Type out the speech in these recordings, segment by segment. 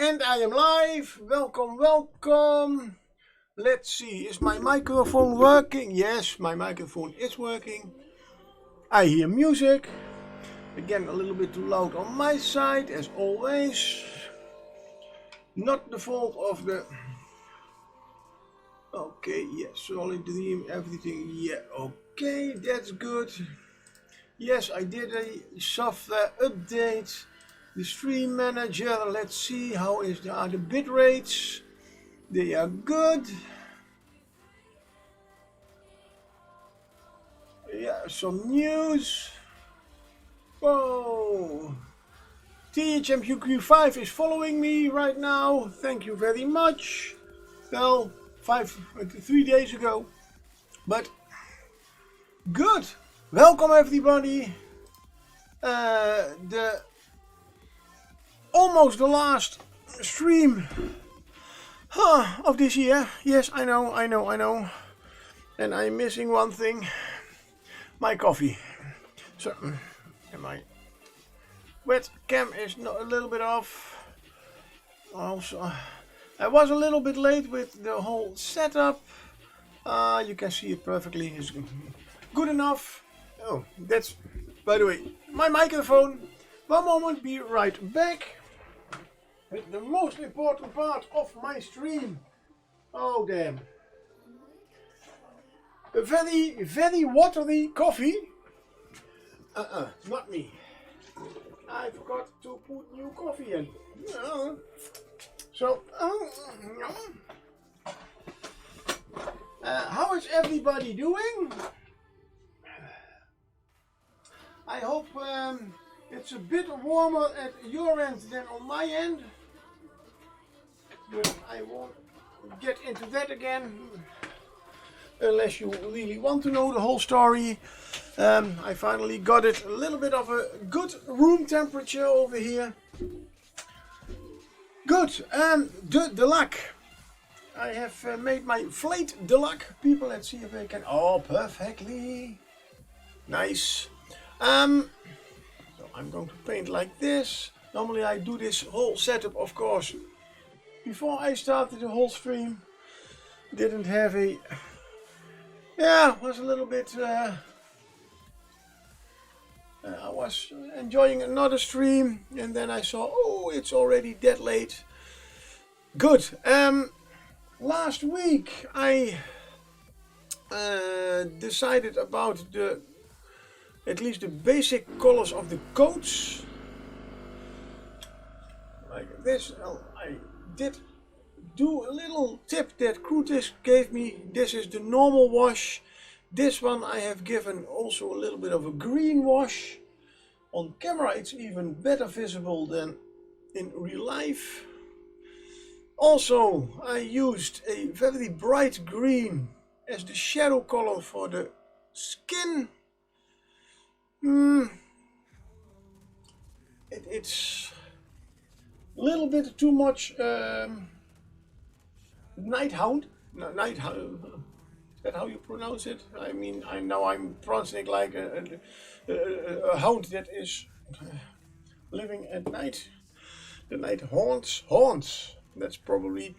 And I am live. Welcome. Let's see, is my microphone working? Yes, my microphone is working. I hear music. Again, a little bit too loud on my side, as always. Not the fault of the... Okay, yeah, solid dream, everything. Yeah, okay, that's good. Yes, I did a software update. The stream manager, let's see how are the bit rates. They are good. Yeah, some news. Whoa. THMQQ5 is following me right now. Thank you very much. Well, 3 days ago. But good. Welcome everybody. Almost the last stream of this year. Yes, I know. And I'm missing one thing. My coffee. So, my webcam is a little bit off. Also, I was a little bit late with the whole setup. You can see it perfectly. It's good enough. Oh, that's, by the way, my microphone. One moment, be right back. With the most important part of my stream. Oh, damn. A very, very watery coffee. Not me. I forgot to put new coffee in. So, how is everybody doing? I hope it's a bit warmer at your end than on my end. But I won't get into that again. Unless you really want to know the whole story. I finally got it a little bit of a good room temperature over here. Good. The Delaque. I have made my Flayed Delaque. People, let's see if they can. Oh, perfectly. Nice. So I'm going to paint like this. Normally I do this whole setup, of course, before I started the whole stream. Didn't have a... Yeah, was a little bit... I was enjoying another stream and then I saw, oh, it's already that late. Good. Last week I decided about at least the basic colors of the coats. Like this. I did do a little tip that Crutis gave me. This is the normal wash. This one I have given also a little bit of a green wash. On camera it's even better visible than in real life. Also I used a very bright green as the shadow color for the skin. It's a little bit too much Nighthound. No, Nighthound. Is that how you pronounce it? I mean, I'm pronouncing it like a hound that is living at night. The night haunts. That's probably.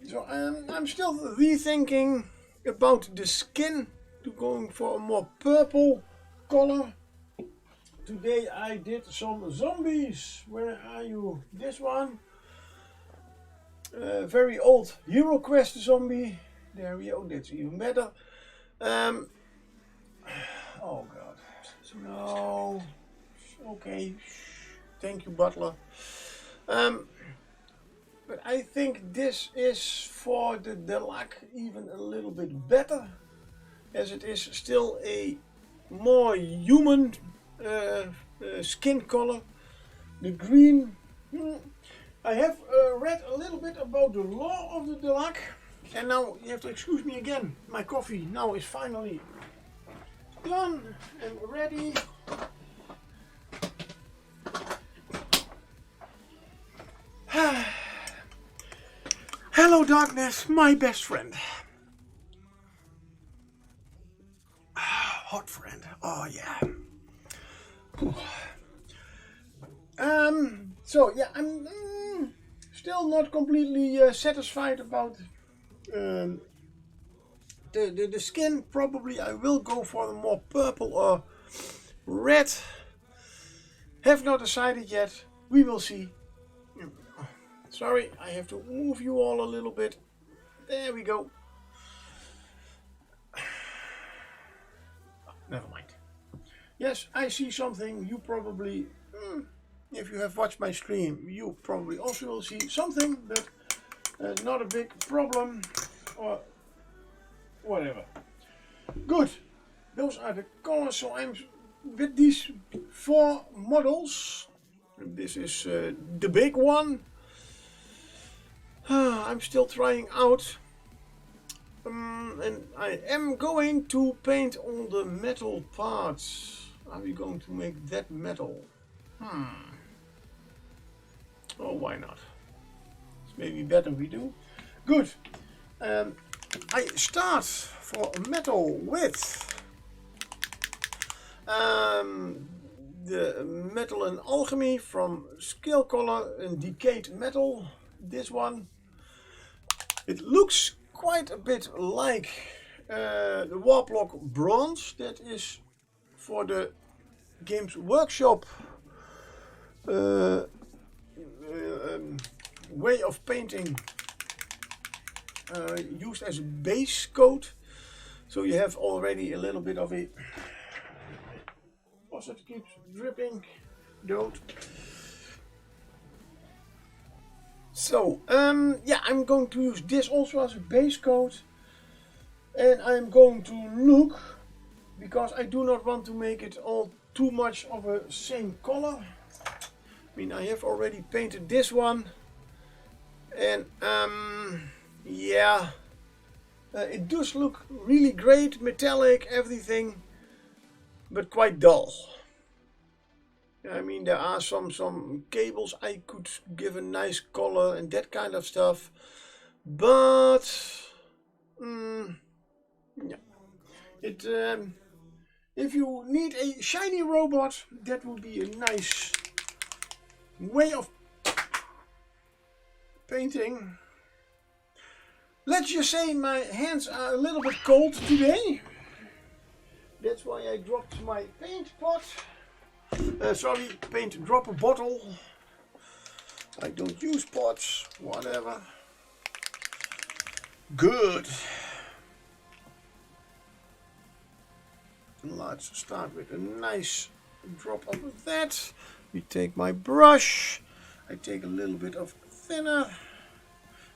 So I'm still rethinking about the skin to going for a more purple color. Today I did some zombies. Where are you? This one. Very old HeroQuest zombie. There we go, that's even better. Oh god. No. Okay. Thank you, Butler. But I think this is for the Delaque even a little bit better. As it is still a more human skin color. The green. I have read a little bit about the law of the Delaque. And now you have to excuse me again. My coffee now is finally done and ready. Hello darkness, my best friend. Hot friend. Oh yeah. So yeah, I'm Still not completely satisfied about the skin. Probably I will go for the more purple or red. Have not decided yet. We will see. Sorry, I have to move you all a little bit. There we go. Never mind. Yes, I see something. You probably, if you have watched my stream, you probably also will see something, but not a big problem or whatever. Good. Those are the colors. So I'm with these 4 models. This is the big one. I'm still trying out. And I am going to paint all the metal parts. Are we going to make that metal? Oh, why not? It's maybe better we do. Good. I start for metal with the metal in alchemy from Scale Color and Decayed Metal. This one. It looks quite a bit like the Warplock Bronze. That is for the Games Workshop way of painting, used as a base coat. So you have already a little bit of a faucet keeps dripping. Don't. So, yeah, I'm going to use this also as a base coat, and I'm going to look, because I do not want to make it all too much of a same color. I mean, I have already painted this one, and yeah, it does look really great, metallic, everything, but quite dull. I mean, there are some cables I could give a nice color and that kind of stuff, but yeah, it if you need a shiny robot, that would be a nice way of painting. Let's just say my hands are a little bit cold today. That's why I dropped my paint pot. Sorry, paint dropper bottle. I don't use pots, whatever. Good. Let's start with a nice drop of that. We take my brush. I take a little bit of thinner.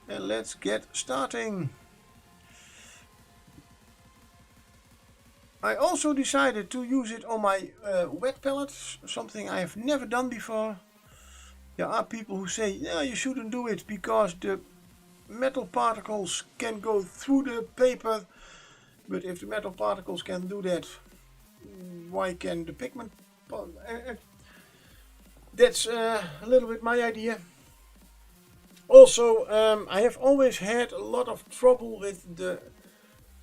And let's get starting. I also decided to use it on my wet palettes, something I have never done before. There are people who say, yeah, you shouldn't do it because the metal particles can go through the paper. But if the metal particles can do that, why can the pigment? That's a little bit my idea. Also, I have always had a lot of trouble with the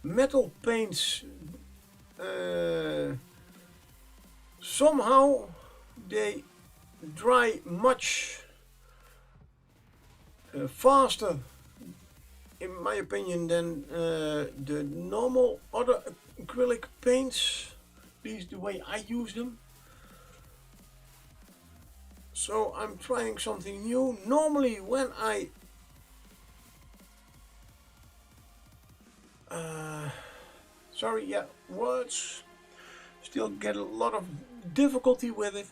metal paints. Somehow they dry much faster, in my opinion, than the normal other acrylic paints, at least the way I use them. So I'm trying something new. Normally when I sorry, yeah, words still get a lot of difficulty with it.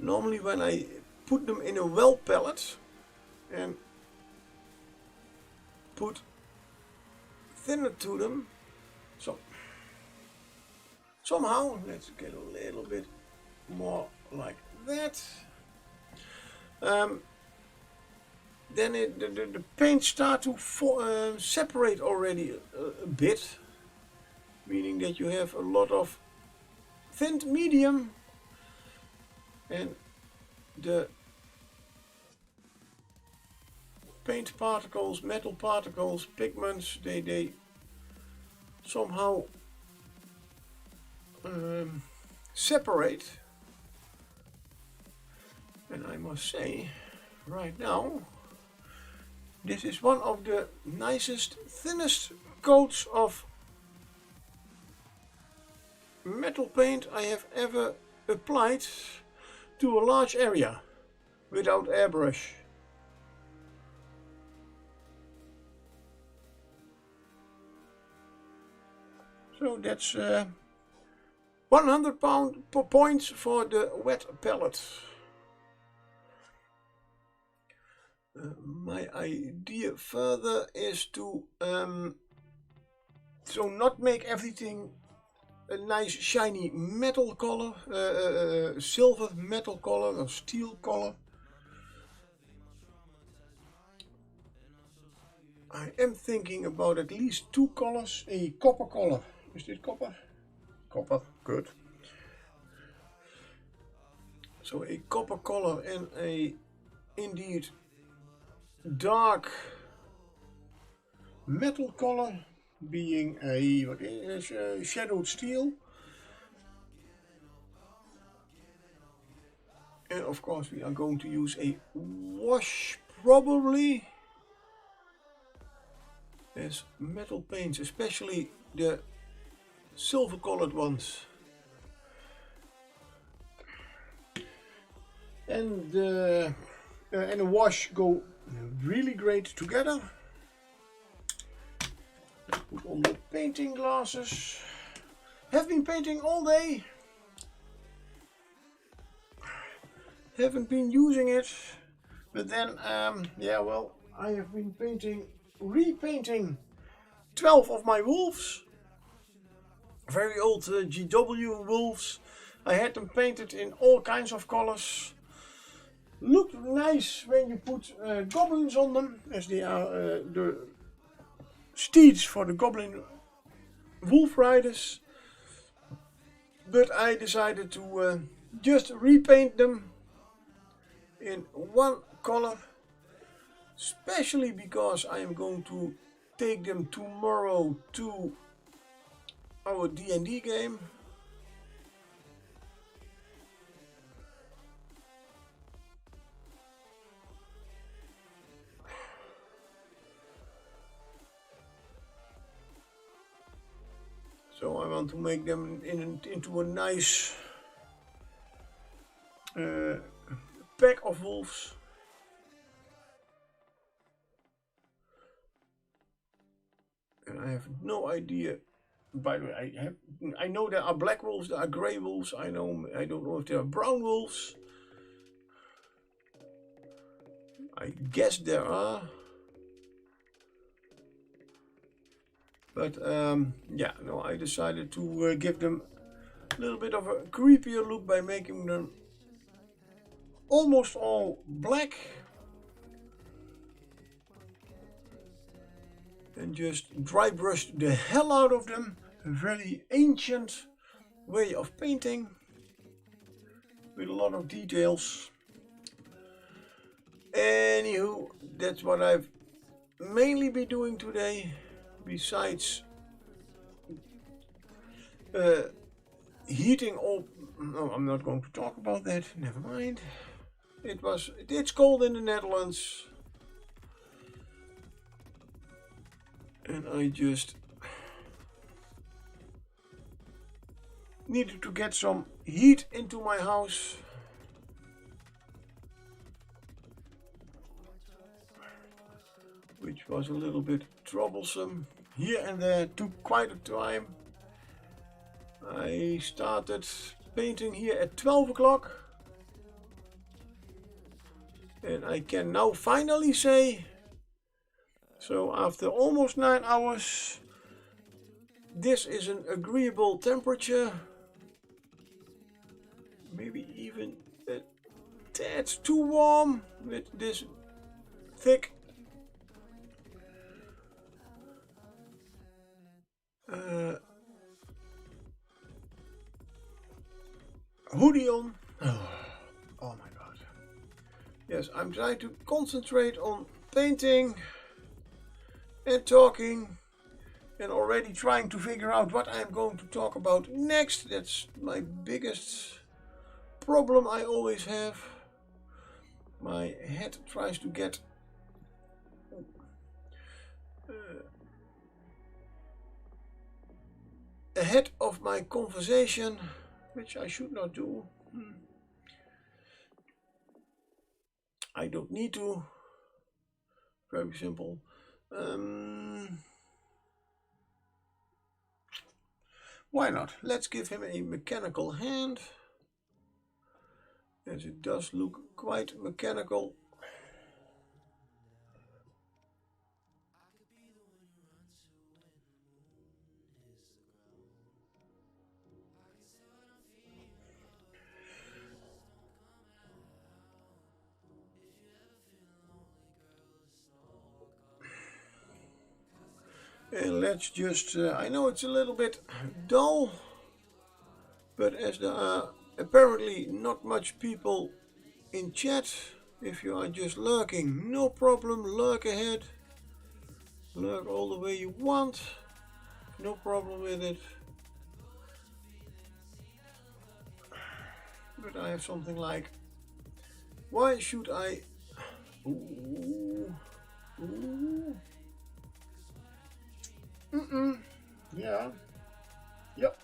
Normally when I put them in a well palette and put thinner to them, so somehow let's get a little bit more like that. Then the paints start to separate already a bit, meaning that you have a lot of thinned medium, and the paint particles, metal particles, pigments, they somehow separate. And I must say, right now, this is one of the nicest, thinnest coats of metal paint I have ever applied to a large area without airbrush. So that's 100 points for the wet palette. My idea further is to so not make everything a nice shiny metal color, silver metal color or steel color. I am thinking about at least two colors. A copper color. Is this copper? Copper, good. So a copper color and a indeed dark metal color, being a shadowed steel. And of course we are going to use a wash probably as metal paints, especially the silver colored ones. And a wash go really great together. Put on the painting glasses. Have been painting all day. Haven't been using it, but then yeah, well, I have been repainting 12 of my wolves. Very old GW wolves. I had them painted in all kinds of colors. Looked nice when you put goblins on them, as they are the steeds for the goblin wolf riders. But I decided to just repaint them in one color, especially because I am going to take them tomorrow to our D&D game. So I want to make them into a nice pack of wolves. And I have no idea. By the way, I know there are black wolves, there are grey wolves. I don't know if there are brown wolves. I guess there are. But yeah, no, I decided to give them a little bit of a creepier look by making them almost all black. And just dry brushed the hell out of them. A very ancient way of painting with a lot of details. Anywho, that's what I've mainly been doing today, besides heating up. No, I'm not going to talk about that, never mind. It's cold in the Netherlands, and I just needed to get some heat into my house. Which was a little bit troublesome. Here and there, took quite a time. I started painting here at 12 o'clock. And I can now finally say, so after almost 9 hours, this is an agreeable temperature. Maybe even a tad too warm with this thick hoodie on. Oh my god. Yes, I'm trying to concentrate on painting and talking and already trying to figure out what I'm going to talk about next. That's my biggest problem I always have. my head tries to get ahead of my conversation, which I should not do. I don't need to. Very simple. Why not? Let's give him a mechanical hand, as it does look quite mechanical. And let's just, I know it's a little bit dull, but as there are apparently not much people in chat, if you are just lurking, no problem, lurk ahead, lurk all the way you want, no problem with it. But I have something like, why should I, yeah, yep,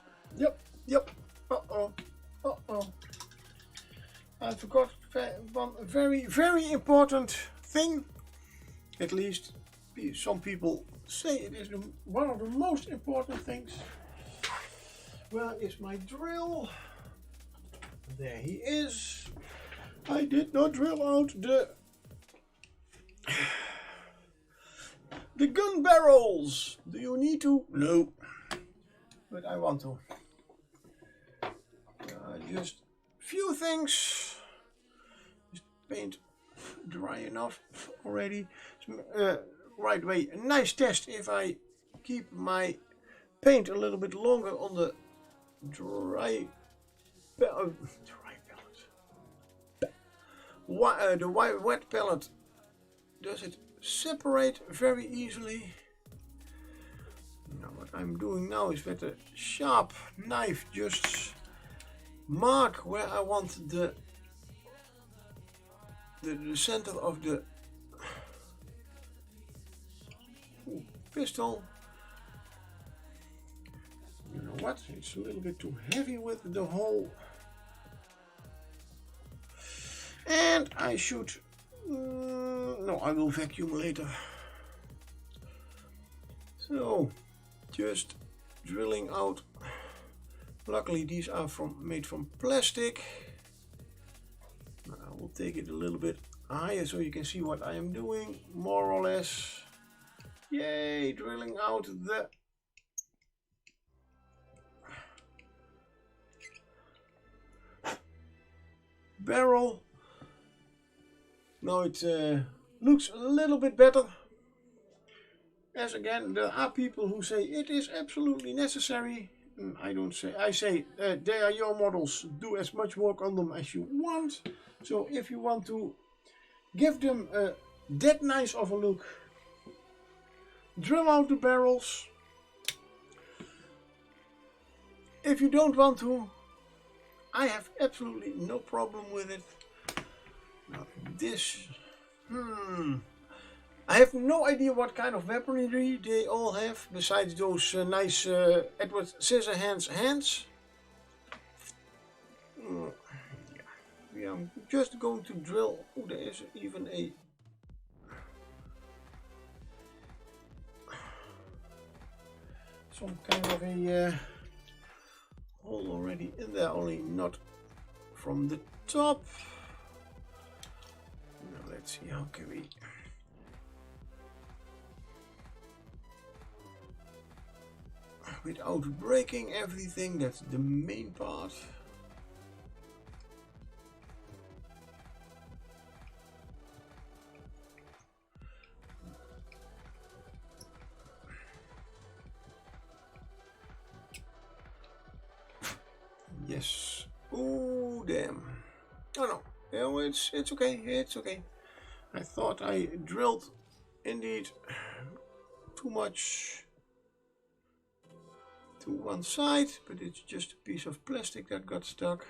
uh-oh, I forgot one very, very important thing, at least some people say it is one of the most important things. Where is my drill? There he is. I did not drill out the gun barrels. Do you need to? No. But I want to. Just few things. Is paint dry enough already? Right way. A nice test if I keep my paint a little bit longer on the dry palette. The wet palette, does it separate very easily? Now what I'm doing now is with a sharp knife just mark where I want the center of the pistol. You know what? It's a little bit too heavy with the hole. And I should... no, I will vacuum later. So, just drilling out. Luckily these are made from plastic. I will take it a little bit higher so you can see what I am doing, more or less. Yay, drilling out the barrel. Now it looks a little bit better. As again, there are people who say it is absolutely necessary. I don't say, I say they are your models, do as much work on them as you want. So if you want to give them that nice of a look, drill out the barrels. If you don't want to, I have absolutely no problem with it. Now this, I have no idea what kind of weaponry they all have, besides those nice Edward Scissorhands hands. Yeah, I'm just going to drill. Oh, there is even a some kind of a hole already in there, only not from the top. Now let's see, how can we without breaking everything, that's the main part. Yes. Oh damn. Oh no. No, it's okay. It's okay. I thought I drilled indeed too much to one side, but it's just a piece of plastic that got stuck.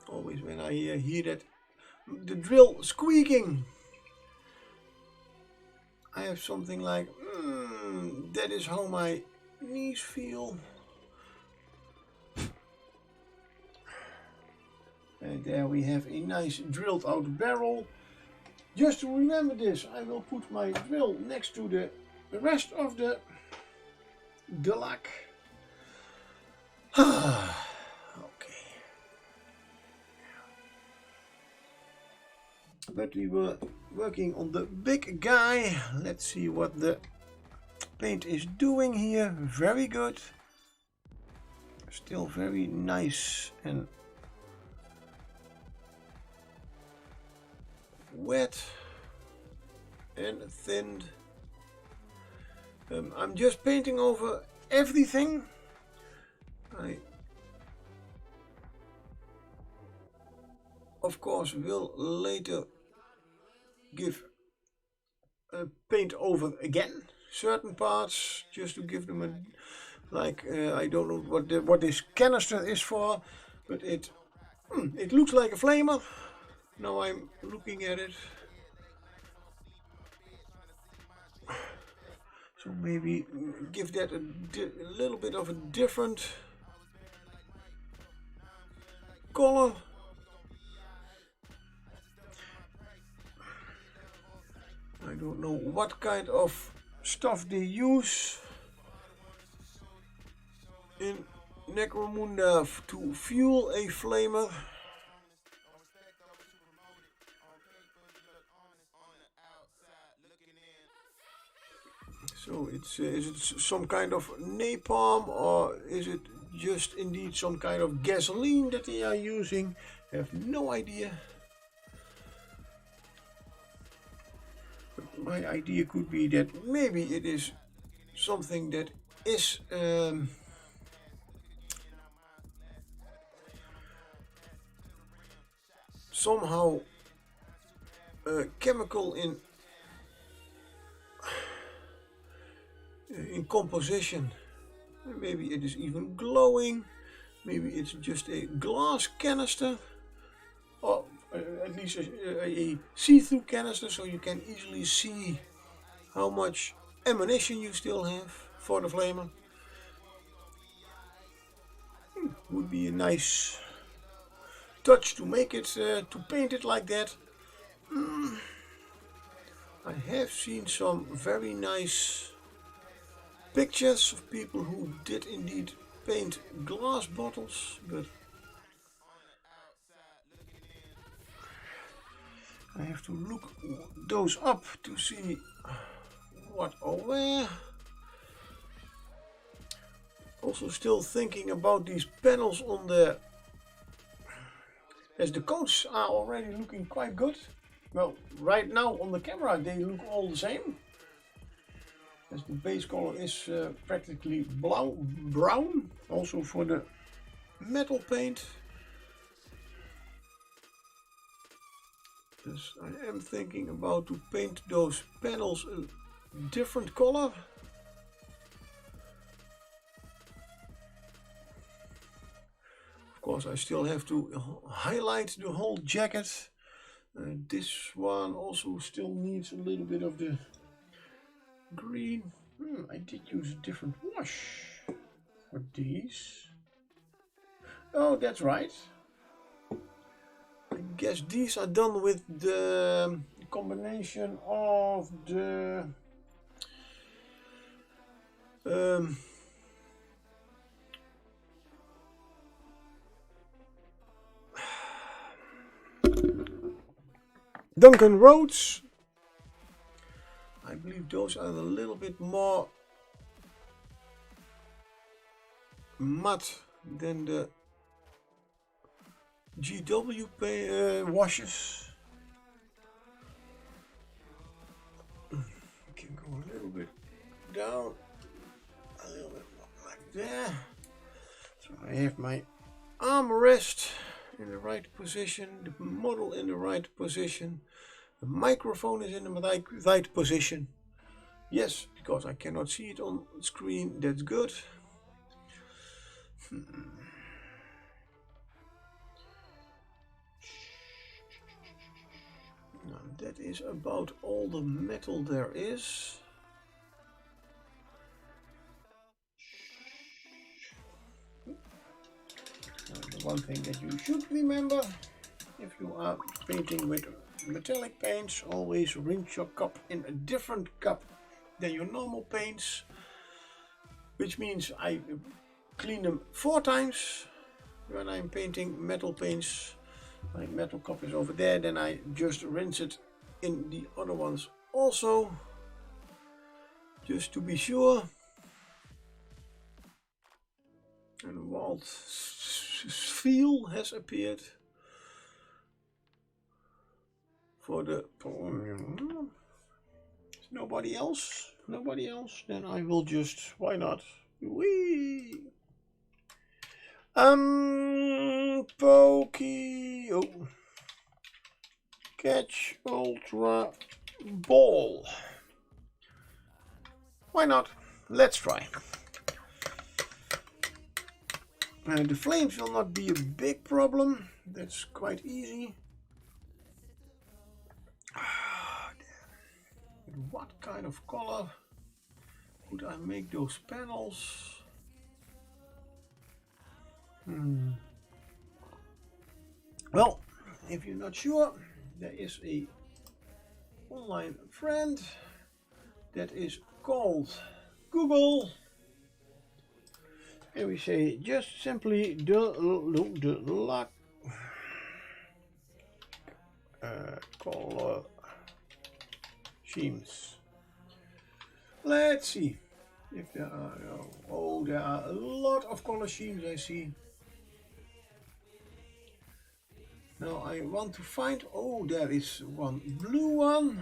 Always when I hear that, the drill squeaking, I have something like, that is how my knees feel. And there we have a nice drilled out barrel. Just to remember this, I will put my drill next to the rest of the Delaque. Okay. But we were working on the big guy. Let's see what the paint is doing here. Very good. Still very nice and wet and thinned. I'm just painting over everything. I of course will later give paint over again certain parts, just to give them a, like, I don't know what this canister is for, but it looks like a flamer. Now I'm looking at it. So maybe give that a little bit of a different color. I don't know what kind of stuff they use in Necromunda to fuel a flamer. So it's is it some kind of napalm, or is it just indeed some kind of gasoline that they are using? I have no idea. But my idea could be that maybe it is something that is somehow chemical in composition. Maybe it is even glowing. Maybe it's just a glass canister, or at least a see-through canister, so you can easily see how much ammunition you still have for the flamer. Would be a nice touch to make it, to paint it like that. I have seen some very nice pictures of people who did indeed paint glass bottles, but I have to look those up to see what or where. Also still thinking about these panels on the, as the coats are already looking quite good. Well, right now on the camera they look all the same, as the base color is practically brown, also for the metal paint. Yes, I am thinking about to paint those panels a different color. Of course, I still have to highlight the whole jacket. This one also still needs a little bit of the green. I did use a different wash for these. Oh, that's right. I guess these are done with the combination of the Duncan Roads. I believe those are a little bit more matte than the GW washes. You can go a little bit down, a little bit more like that. So I have my armrest in the right position, the model in the right position, the microphone is in the right position. Yes, because I cannot see it on screen, that's good. that is about all the metal there is. The one thing that you should remember, if you are painting with metallic paints, always rinse your cup in a different cup than your normal paints, which means I clean them 4 times when I'm painting metal paints. My metal cup is over there, then I just rinse it in the other ones also, just to be sure. And Walt Feel has appeared for the nobody else, then I will just, why not, wee Pokey, oh, Catch Ultra Ball, why not, let's try. The flames will not be a big problem, that's quite easy. What kind of color could I make those panels? Well, if you're not sure, there is a online friend that is called Google, and we say just simply Delaque color schemes. Let's see if there are, oh, there are a lot of color schemes I see. Now I want to find, oh, there is one blue one.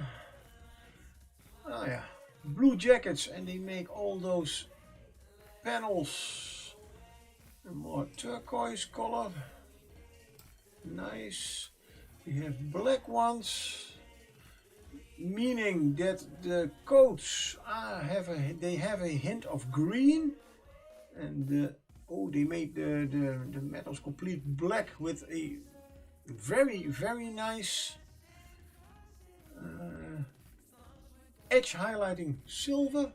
Ah yeah, blue jackets, and they make all those panels a more turquoise color. Nice. We have black ones, meaning that the coats have a hint of green, and oh, they made the metals complete black with a very nice edge highlighting silver.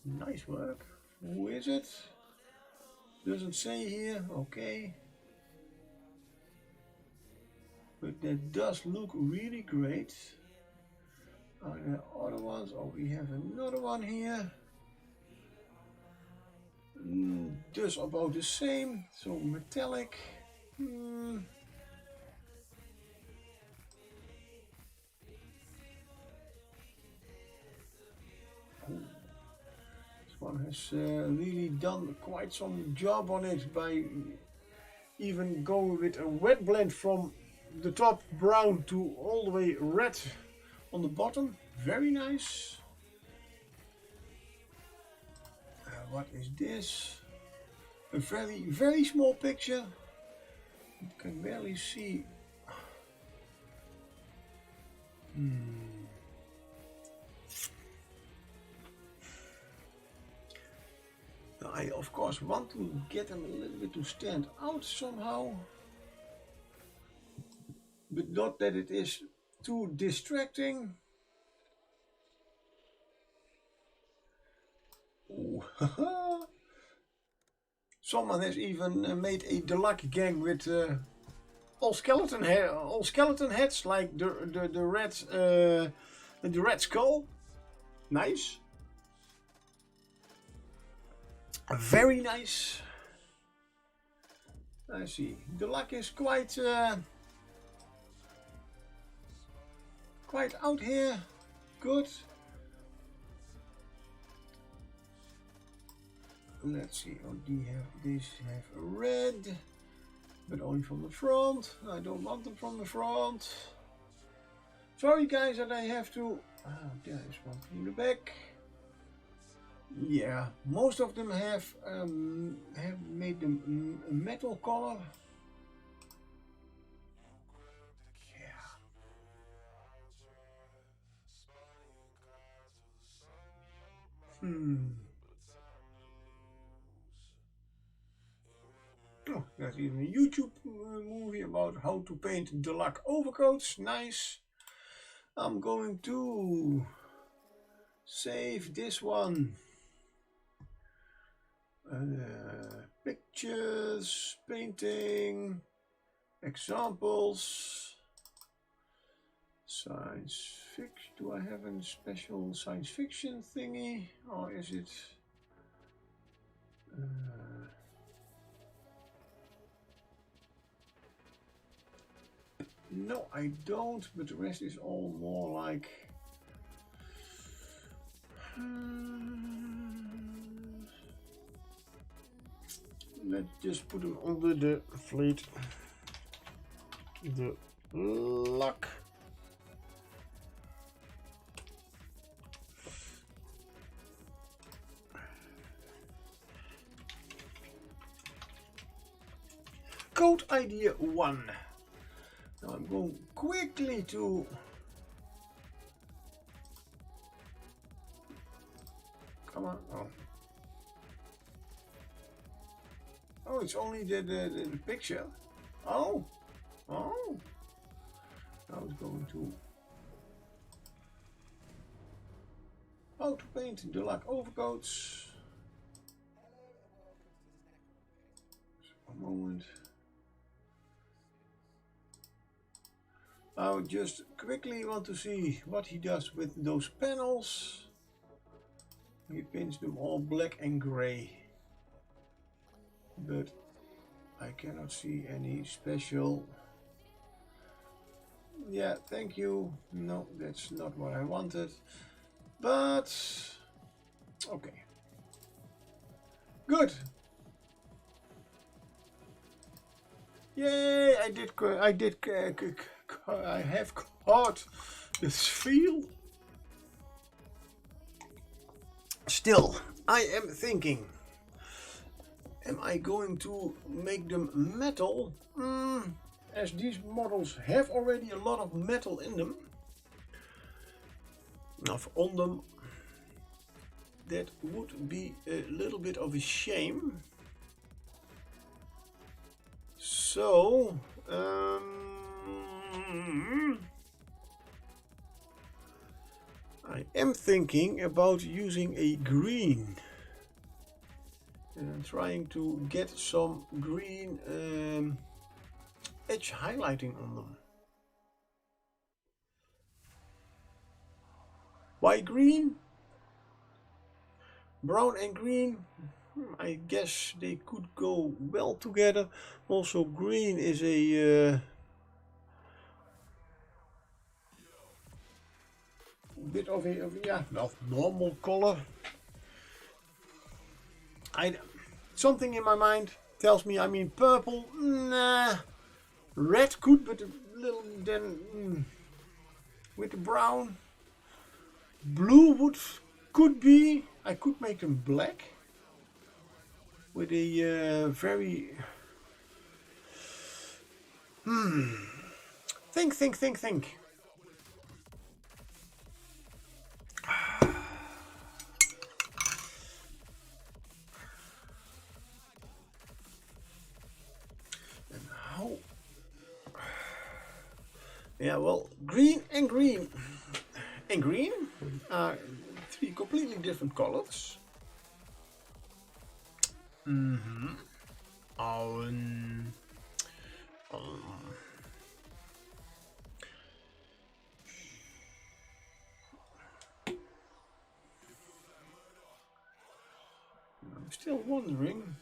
Nice work. Who is it? Doesn't say here. Okay. But that does look really great. Are there other ones? Oh, we have another one here. Just about the same. So metallic. This one has really done quite some job on it by even going with a wet blend from the top brown to all the way red on the bottom. Very nice. What is this? A very small picture. You can barely see. I of course want to get them a little bit to stand out somehow, but not that it is too distracting. Oh, someone has even made a Delaque gang with all skeleton heads, like the red skull. Nice. Very nice. I see. Delaque is quite out here. Good. Let's see. Oh, these have red, but only from the front. I don't want them from the front. Sorry guys that I have to. Oh, there is one from the back. Yeah, most of them have made them a metal color. Yeah. Oh, there's even a YouTube movie about how to paint Delaque overcoats. Nice. I'm going to save this one. Pictures, painting, examples, science fiction. Do I have a special science fiction thingy, or is it? No, I don't, but the rest is all more like. Let's just put them under the Flayed Delaque. Code idea 1. Now I'm going quickly to come on. Oh, it's only the picture. Oh. Now it's going to how to paint Delaque overcoats. A moment. I would just quickly want to see what he does with those panels. He paints them all black and gray, but I cannot see any special. Yeah, thank you. No, that's not what I wanted, but okay, good. Yay, I have caught this feel. Still, I am thinking, am I going to make them metal? As these models have already a lot of metal in them, on them, that would be a little bit of a shame. So, I am thinking about using a green and trying to get some green edge highlighting on them. Why green? Brown and green, I guess they could go well together. Also, green is a bit of a normal color. Something in my mind tells me, I mean, purple, nah. Red could, but a little then with the brown. Blue could be. I could make them black with a very. Think. And how? Yeah, well, green and green are three completely different colors. I'm still wondering,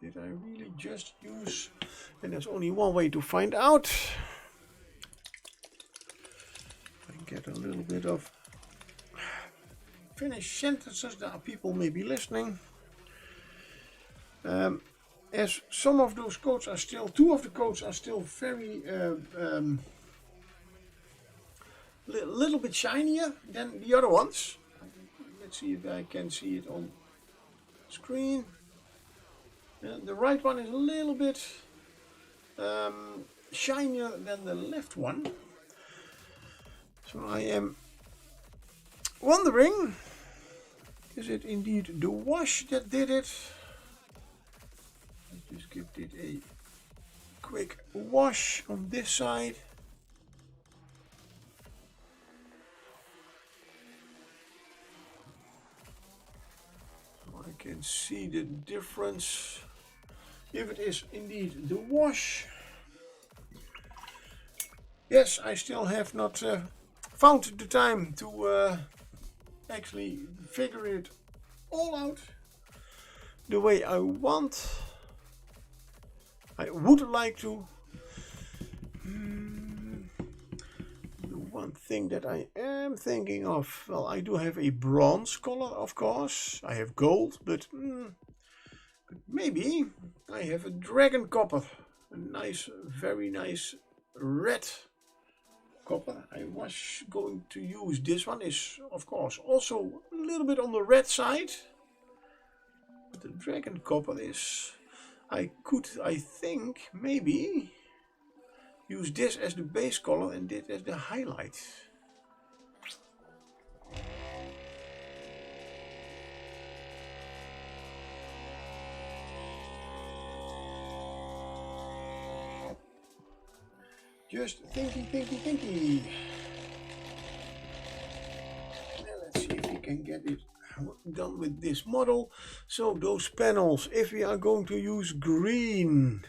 did I really just use, and there's only one way to find out. I get a little bit of finished sentences that people may be listening. As some of those codes are still, two of the codes are still very little bit shinier than the other ones. Let's see if I can see it on screen. The right one is a little bit shinier than the left one. So I am wondering, is it indeed the wash that did it? Let's just give it a quick wash on this side. can see the difference if it is indeed the wash. Yes, I still have not found the time to actually figure it all out the way I want. I would like to. The one thing that I am thinking of, well, I do have a bronze color, of course. I have gold, but maybe I have a dragon copper. A nice, very nice red copper. I was going to use this one. Is of course also a little bit on the red side. But the dragon copper is, I think, maybe use this as the base color and this as the highlight. Just thinking. Now let's see if we can get it done with this model. So those panels, if we are going to use green,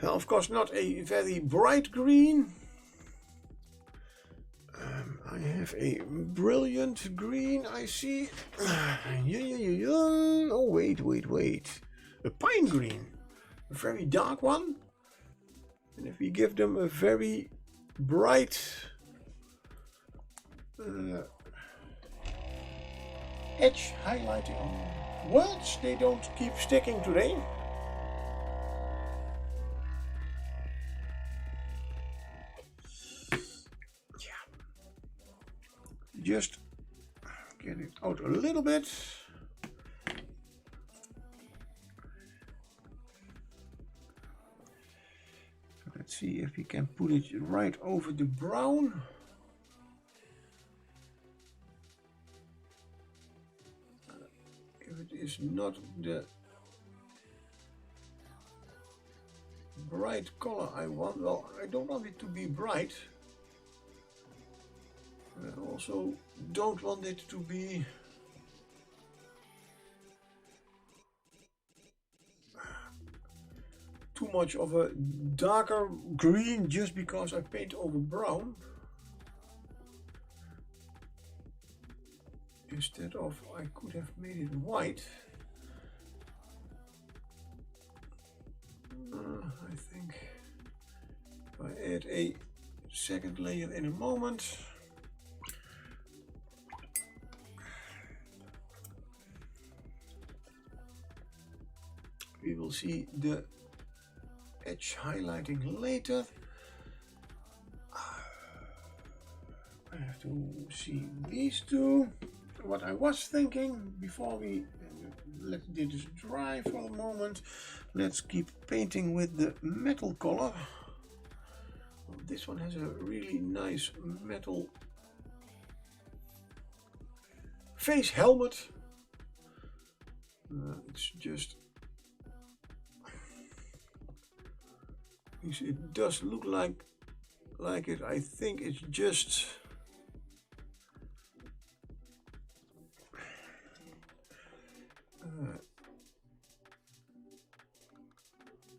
well, of course not a very bright green. I have a brilliant green, I see. Oh, wait. A pine green. A very dark one. And if we give them a very bright edge highlighting on words, they don't keep sticking today. Just get it out a little bit. Let's see if we can put it right over the brown. If it is not the bright color I want, well, I don't want it to be bright. I also don't want it to be too much of a darker green just because I paint over brown. Instead of, I could have made it white. I think if I add a second layer in a moment. We will see the edge highlighting later. I have to see these two. What I was thinking before we let this dry for a moment, let's keep painting with the metal color. Well, this one has a really nice metal face helmet. It's just, it does look like it. I think it's just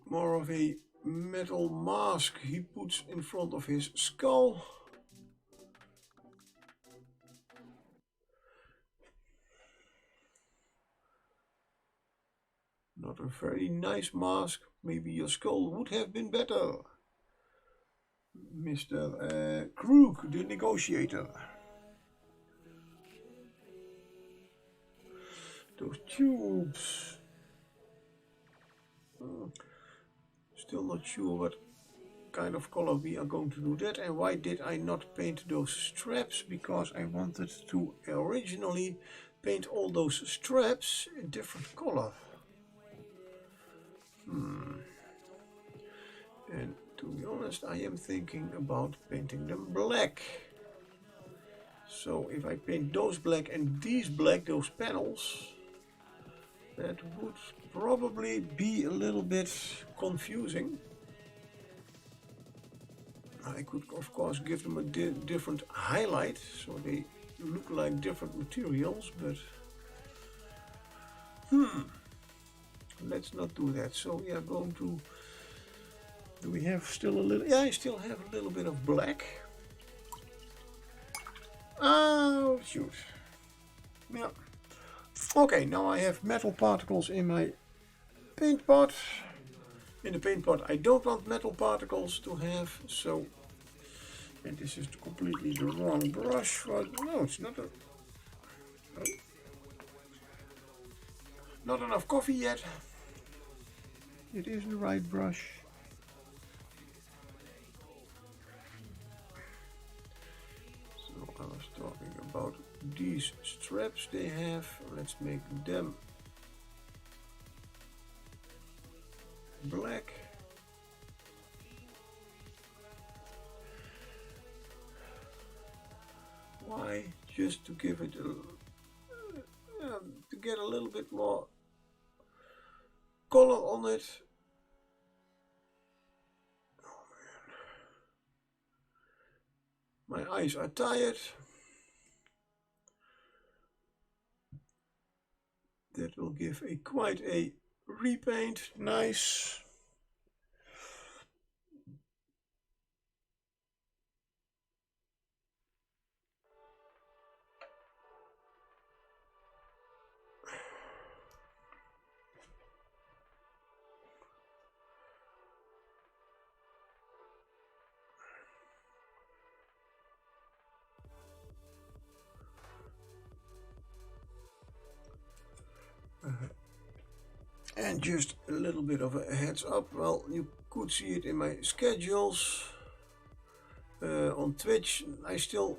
more of a metal mask he puts in front of his skull. Not a very nice mask. Maybe your skull would have been better, Mr. Crook, the negotiator. Those tubes. Still not sure what kind of color we are going to do that. And why did I not paint those straps? Because I wanted to originally paint all those straps a different color. And to be honest, I am thinking about painting them black. So if I paint those black and these black, those panels, that would probably be a little bit confusing. I could of course give them a different highlight so they look like different materials, but Let's not do that. So we are going to. Do we have still a little? Yeah, I still have a little bit of black. Oh shoot. Yeah. Okay, now I have metal particles in my paint pot. In the paint pot I don't want metal particles to have, so, and this is completely the wrong brush for, no, it's not a, oh, not enough coffee yet. It is the right brush. So I was talking about these straps they have. Let's make them black. Why? Just to give it a, to get a little bit more color on it. Oh man, my eyes are tired. That will give a quite a repaint. Nice. And just a little bit of a heads up, well, you could see it in my schedules on Twitch. I still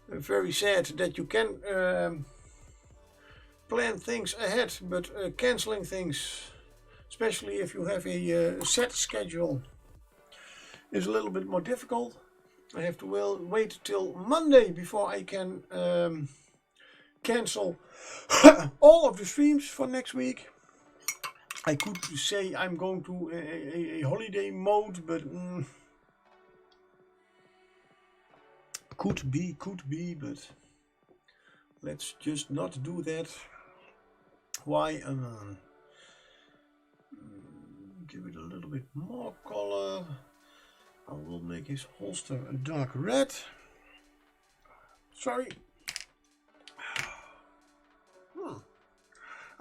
very sad that you can plan things ahead, but canceling things, especially if you have a set schedule, is a little bit more difficult. I have to wait till Monday before I can cancel all of the streams for next week. I could say I'm going to a holiday mode, but could be, but let's just not do that. Why? Give it a little bit more color. I will make his holster a dark red. Sorry.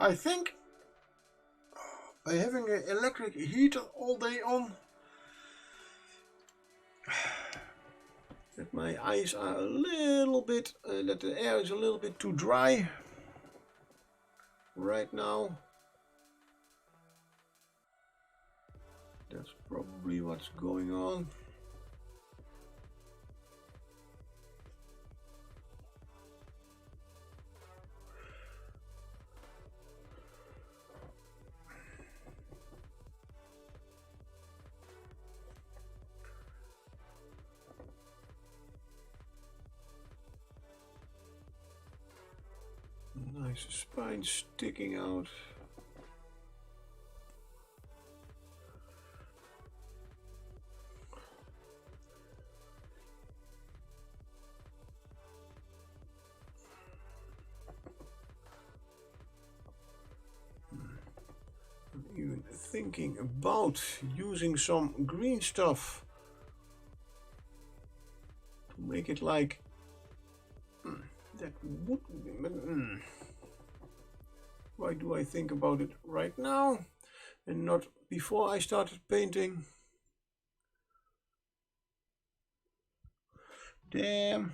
I think by having an electric heater all day on, that my eyes are a little bit, that the air is a little bit too dry right now. That's probably what's going on. Nice spine sticking out. I'm even thinking about using some green stuff to make it like that would. Why do I think about it right now and not before I started painting? Damn.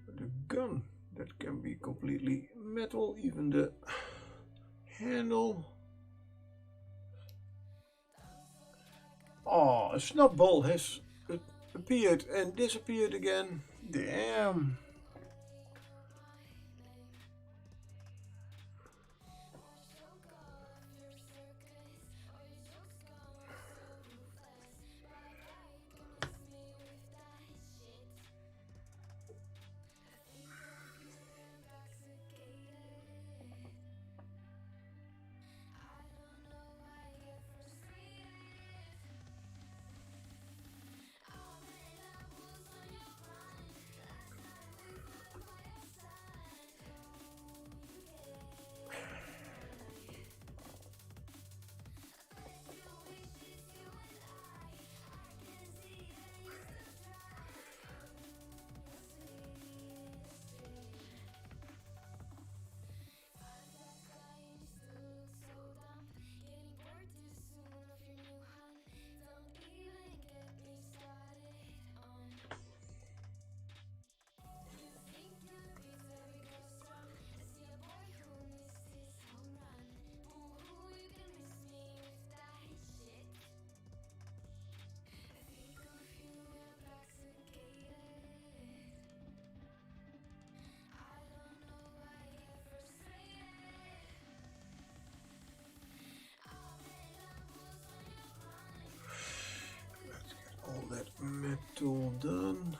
The gun, that can be completely metal, even the handle. Oh, a snowball has appeared and disappeared again. Damn. all done.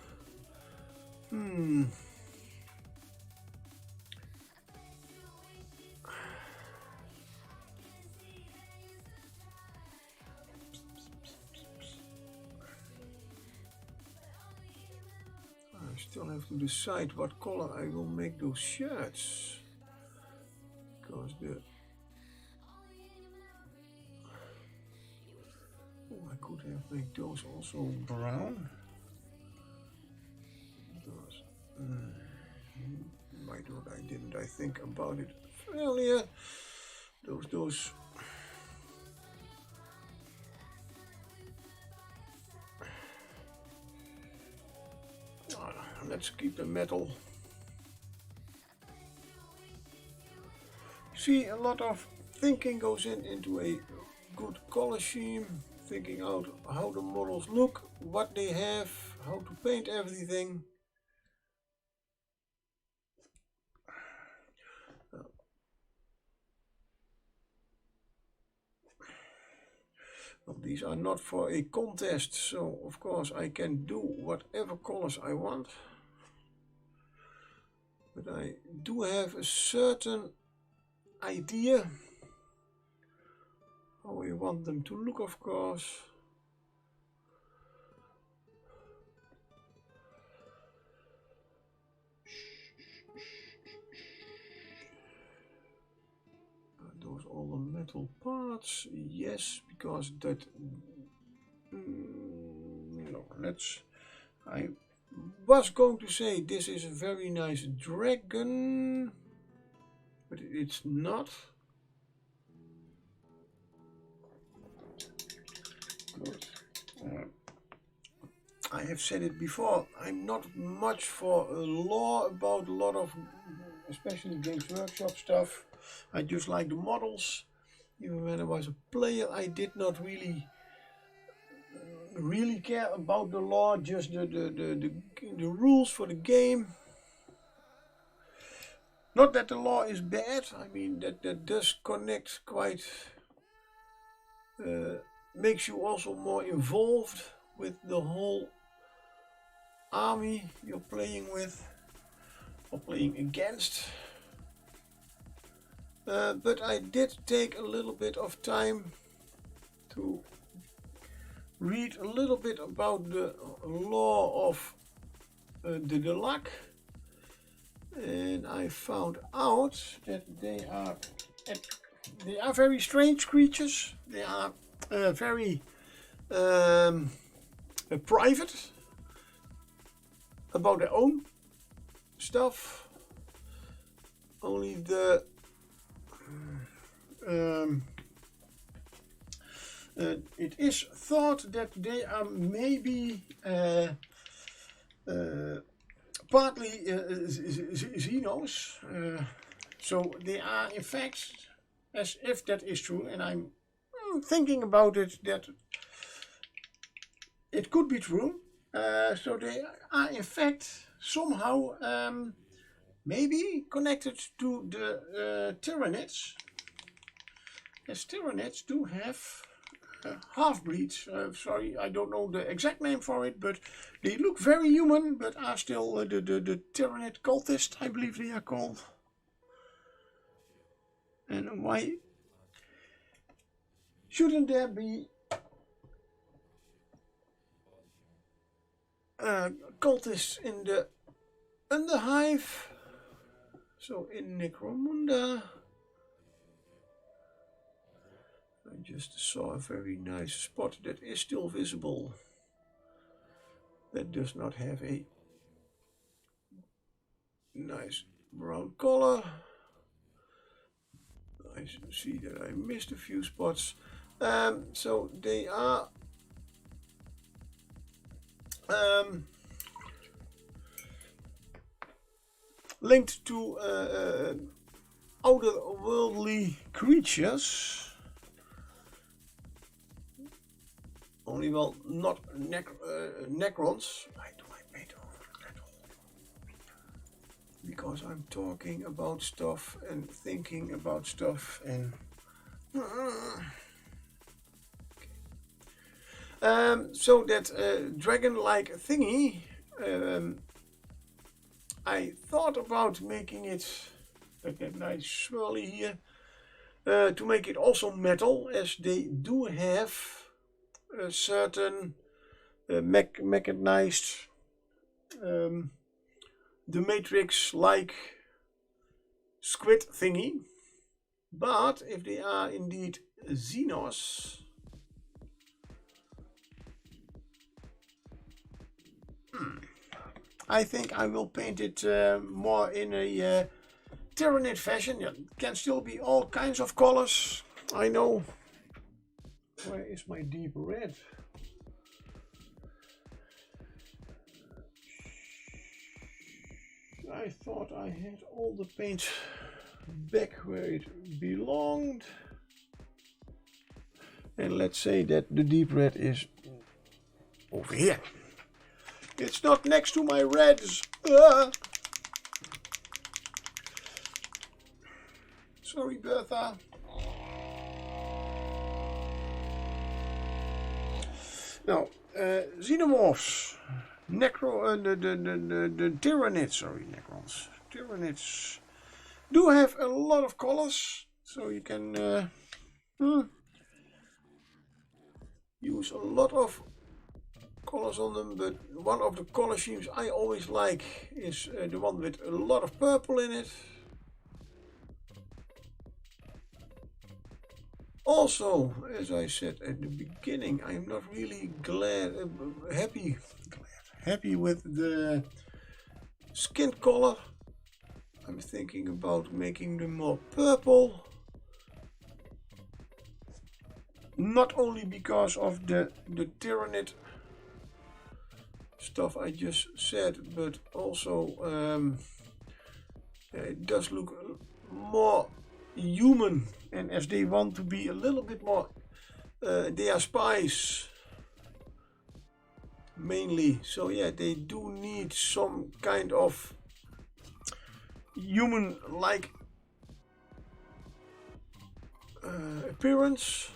I still have to decide what color I will make those shirts, because I could have made those also brown. Why didn't I think about it earlier? Those. Let's keep the metal. See, a lot of thinking goes into a good color scheme, thinking out how the models look, what they have, how to paint everything. Well, these are not for a contest, so of course I can do whatever colors I want. But I do have a certain idea how we want them to look, of course. Those all the metal parts, yes, because that. No, I was going to say this is a very nice dragon, but it's not. Good. I have said it before, I'm not much for lore about a lot of, especially Games Workshop stuff. I just like the models. Even when I was a player, I did not really care about the lore, just the rules for the game. Not that the lore is bad, I mean that does connect quite, makes you also more involved with the whole army you're playing with or playing against. But I did take a little bit of time to read a little bit about the lore of the Delaque, and I found out that they are very strange creatures. They are very private about their own stuff. Only the it is thought that they are maybe partly Xenos, so they are in fact, as if that is true, and I'm thinking about it, that it could be true. So they are in fact somehow maybe connected to the Tyranids, as Tyranids do have half-breeds. Sorry, I don't know the exact name for it, but they look very human, but are still the Tyranid cultist, I believe they are called. And why shouldn't there be cultists in the Underhive? So in Necromunda, I just saw a very nice spot that is still visible, that does not have a nice brown color. I see that I missed a few spots. So they are linked to otherworldly creatures. Only, well, not Necrons. Why do I paint over the metal? Because I'm talking about stuff and thinking about stuff and... Okay. So that dragon-like thingy, I thought about making it like that nice swirly here, to make it also metal, as they do have a certain mechanized, the Matrix-like squid thingy. But if they are indeed Xenos, I think I will paint it more in a Tyranid fashion. Yeah, it can still be all kinds of colors. I know. Where is my deep red? I thought I had all the paint back where it belonged. And let's say that the deep red is over here. It's not next to my reds. Sorry, Bertha. Now, Xenomorphs, the Tyranids, sorry, Necrons. Tyranids do have a lot of colors, so you can use a lot of colors on them, but one of the color schemes I always like is the one with a lot of purple in it. Also, as I said at the beginning, I'm not really happy with the skin color. I'm thinking about making them more purple. Not only because of the Tyranid stuff I just said, but also it does look more human, and as they want to be a little bit more, they are spies mainly, so yeah, they do need some kind of human-like appearance.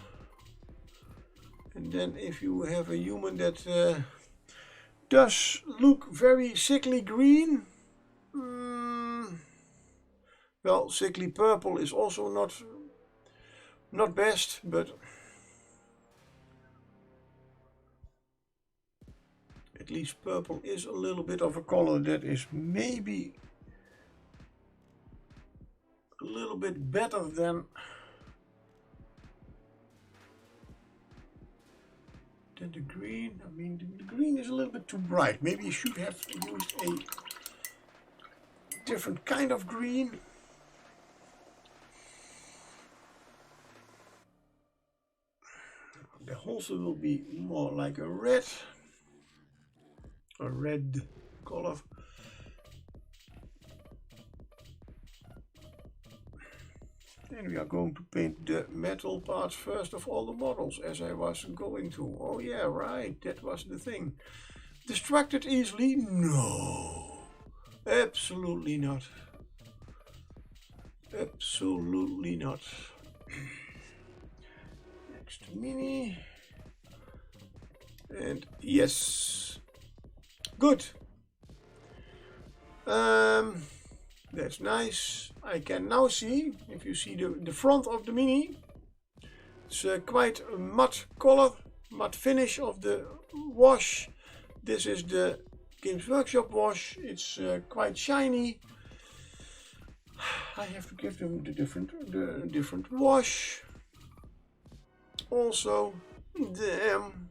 And then if you have a human that does look very sickly green, well, sickly purple is also not best, but at least purple is a little bit of a color that is maybe a little bit better than the green. I mean, the green is a little bit too bright. Maybe you should have used a different kind of green. The also will be more like a red color. And we are going to paint the metal parts first of all the models, as I was going to. Oh yeah, right, that was the thing. Distracted easily? No, absolutely not. Absolutely not. Next mini. And yes, good. That's nice. I can now see, if you see the front of the mini, it's quite a matte color, matte finish of the wash. This is the Games Workshop wash. It's quite shiny. I have to give them the different wash. Also, damn.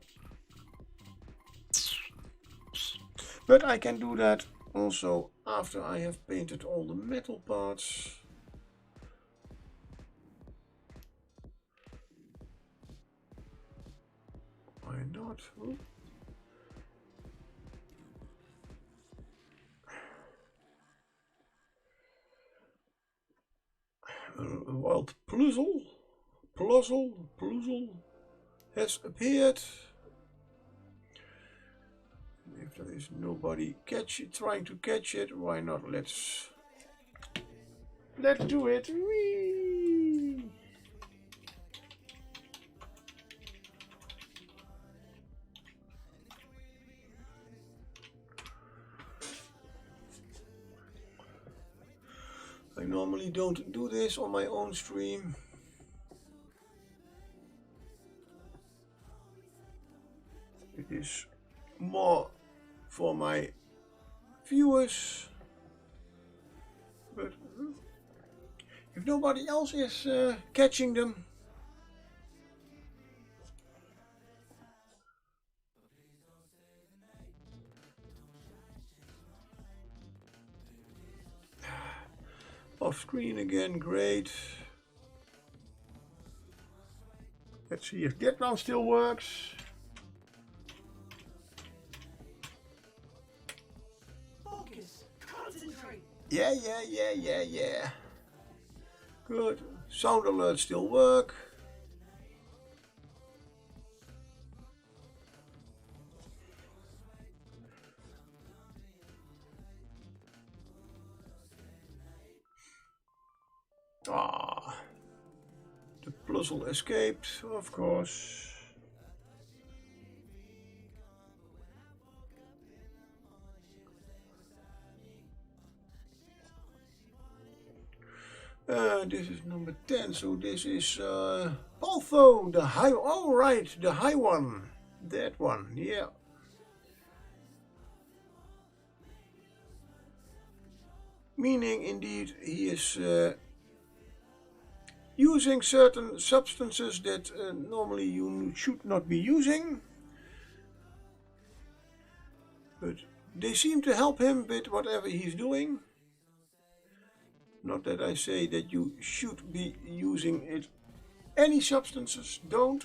But I can do that also after I have painted all the metal parts. Why not? Oh. A wild Pluzzle has appeared. If there is nobody trying to catch it, why not? Let's do it. Whee! I normally don't do this on my own stream. It is more for my viewers, but if nobody else is catching them, off screen again, great. Let's see if that one still works. Focus. Concentrate. Yeah. Good. Sound alerts still work. Ah, the puzzle escaped, of course. This is number 10, so this is also the high, oh right, the high one, that one, yeah. Meaning indeed he is using certain substances that normally you should not be using, but they seem to help him with whatever he's doing. Not that I say that you should be using it. Any substances, don't.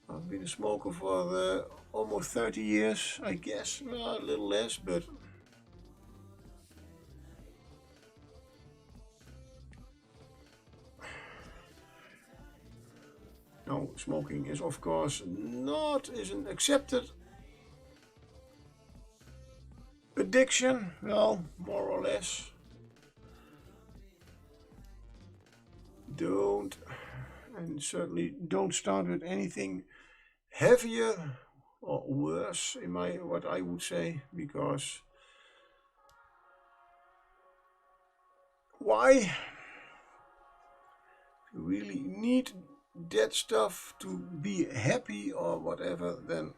I've been a smoker for almost 30 years, I guess, a little less, but no, smoking is of course isn't accepted addiction, well, more or less. Don't, and certainly don't start with anything heavier or worse in what I would say, because why? You really need that stuff to be happy or whatever, then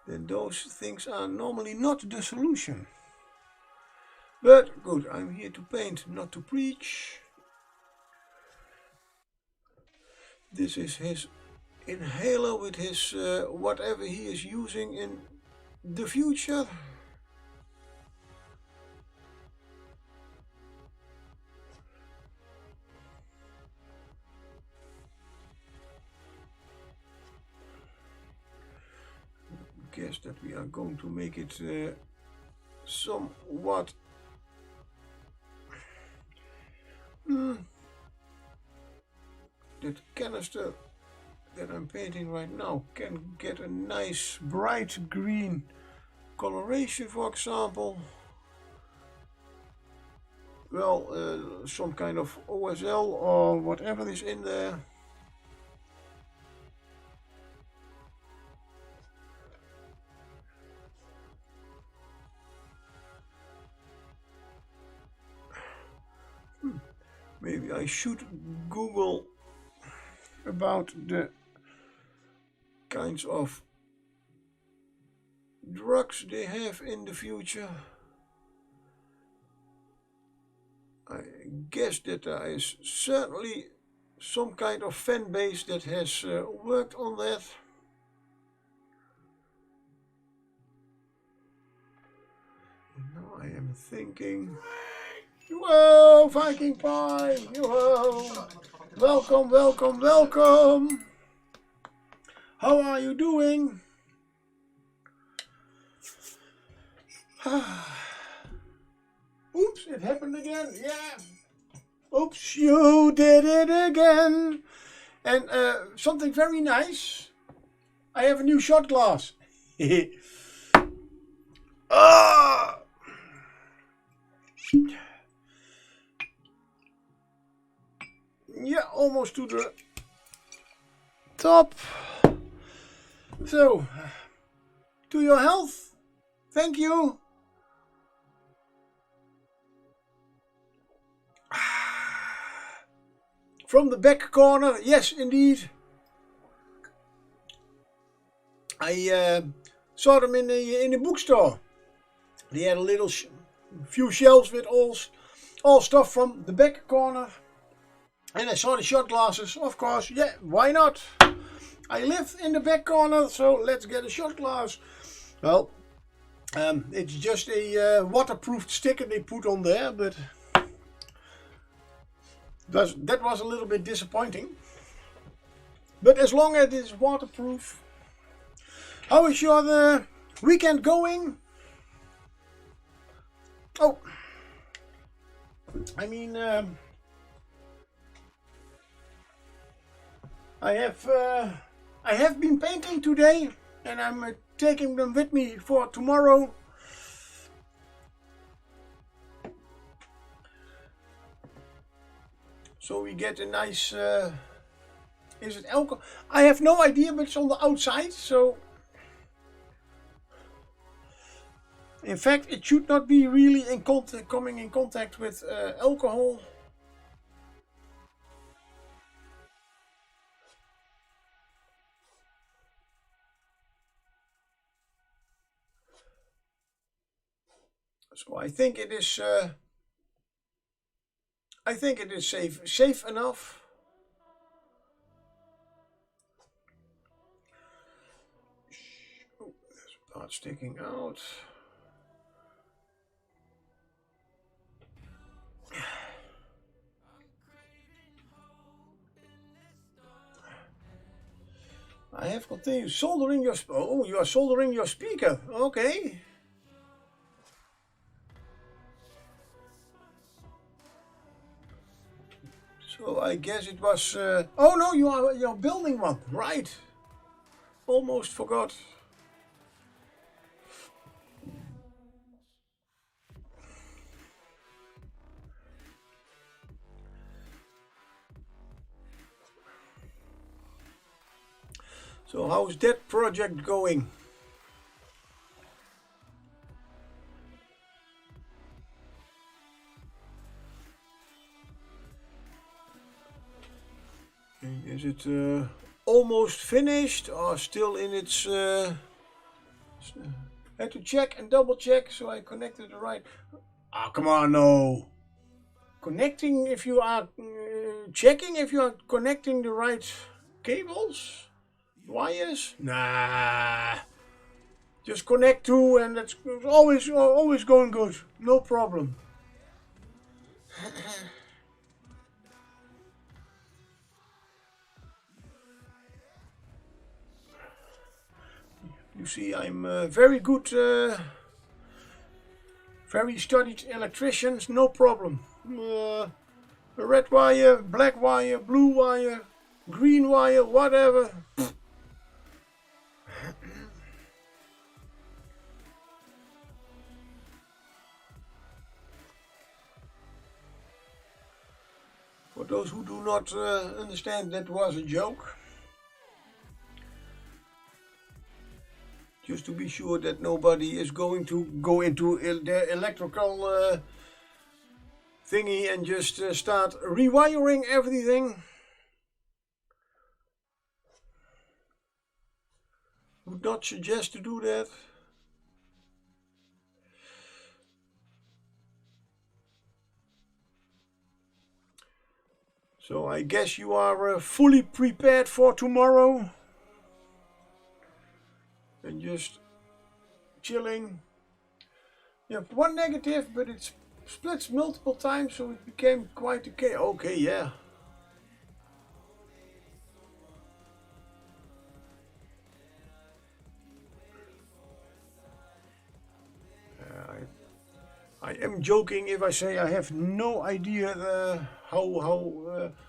those things are normally not the solution. But good, I'm here to paint, not to preach. This is his inhaler with his whatever he is using in the future. I guess that we are going to make it somewhat that canister that I'm painting right now can get a nice bright green coloration, for example. Well, some kind of OSL or whatever is in there. Maybe I should Google about the kinds of drugs they have in the future. I guess that there is certainly some kind of fan base that has worked on that. And now I am thinking, whoa, Viking Pie, whoa, welcome. How are you doing? Oops, it happened again, yeah. Oops, you did it again. And something very nice. I have a new shot glass. Ah! Yeah, almost to the top. So, to your health. Thank you. From the back corner, yes, indeed. I saw them in the bookstore. They had a little few shelves with all stuff from the back corner. And I saw the shot glasses, of course. Yeah, why not? I live in the back corner, so let's get a shot glass. Well, it's just a waterproof sticker they put on there, but that was a little bit disappointing. But as long as it is waterproof. How is your weekend going? Oh, I mean, I have been painting today, and I'm taking them with me for tomorrow. So we get a nice. Is it alcohol? I have no idea, but it's on the outside, so. In fact, it should not be really coming in contact with alcohol. So I think it is. I think it is safe enough. Oh, there's a part sticking out. I have continued soldering your. Oh, you are soldering your speaker. Okay. So I guess it was. Oh no, you're building one, right? Almost forgot. So how's that project going? Is it almost finished or still in its... had to check and double check so I connected the right... Ah, come on, no. Connecting if you are... checking if you are connecting the right cables? Wires? Nah. Just connect two and that's always going good. No problem. You see, I'm very good, very studied electricians, no problem. Red wire, black wire, blue wire, green wire, whatever. For those who do not understand, that was a joke. Just to be sure that nobody is going to go into their electrical thingy and just start rewiring everything. Would not suggest to do that. So I guess you are fully prepared for tomorrow. And just chilling. You have one negative, but it splits multiple times, so it became quite okay. Okay, yeah. I am joking if I say I have no idea how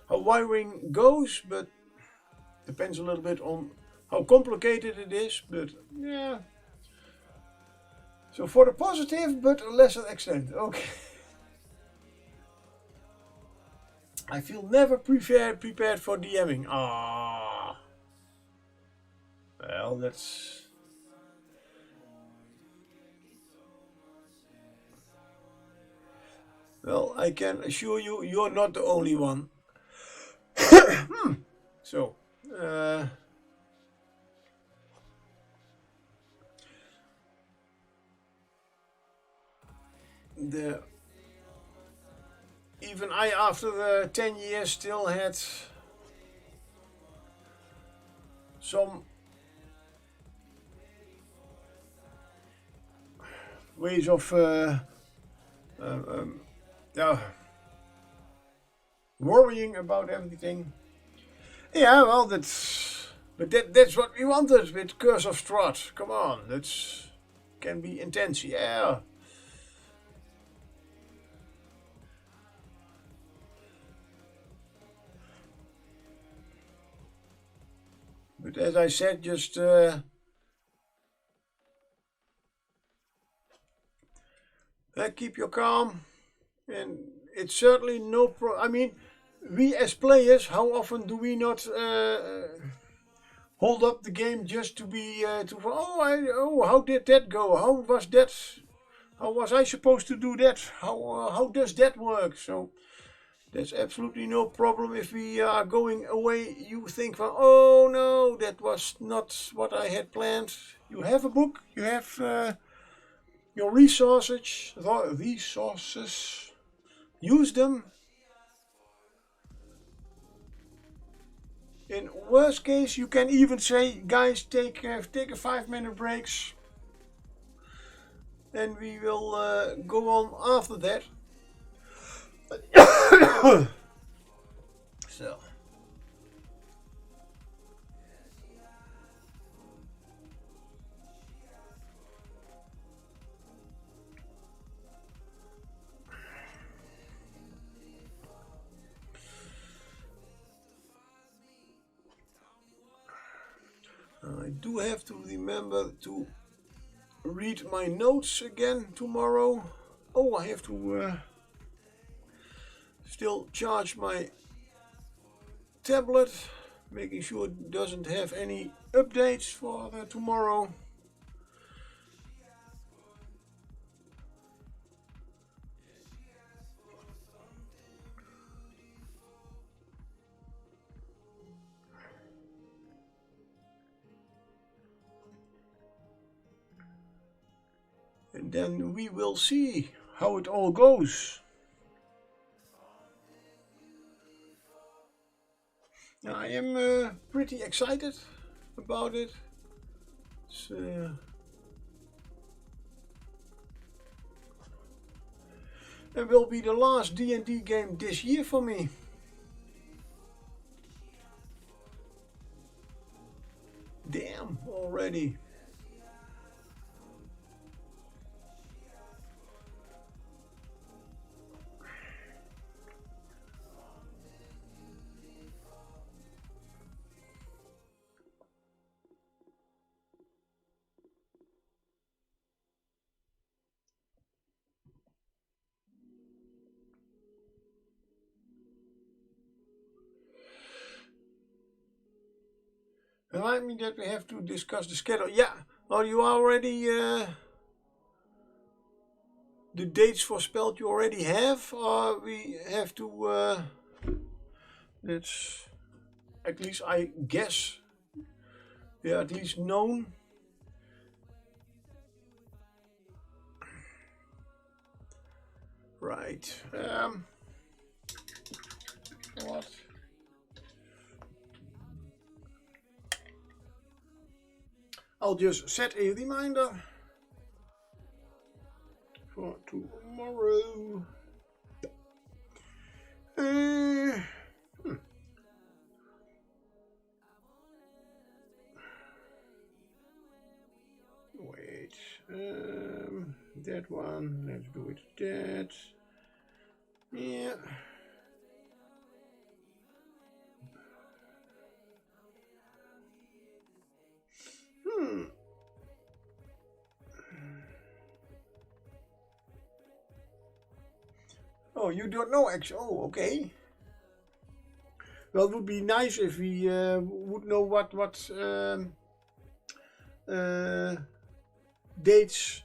wiring goes, but depends a little bit on how complicated it is. But yeah. So for the positive, but a lesser extent. Okay. I feel never prepared for DMing. Ah. Well, that's. Well, I can assure you, you're not the only one. So, the even I, after the 10 years, still had some ways of yeah, worrying about everything. Yeah, well, that's what we wanted with Curse of Strahd. Come on, that's can be intense. Yeah. But as I said, just keep your calm, and it's certainly no pro. I mean, we as players, how often do we not hold up the game just to be how did that go? How was that? How was I supposed to do that? How does that work? So there's absolutely no problem if we are going away. You think, well, oh no, that was not what I had planned. You have a book. You have your resources. Use them. In worst case, you can even say, guys, take a 5-minute breaks, and we will go on after that. So. I do have to remember to read my notes again tomorrow. Oh, I have to still charge my tablet, making sure it doesn't have any updates for tomorrow. And then we will see how it all goes. I am pretty excited about it. It will be the last D&D game this year for me. Damn, already. Remind me that we have to discuss the schedule. Yeah, are you already the dates for Spelled you already have, or we have to that's at least I guess they are at least known. Right. What? I'll just set a reminder for tomorrow. Wait. That one. Let's do it. That. Yeah. Oh, you don't know actually. Oh, okay. Well, it would be nice if we would know what dates.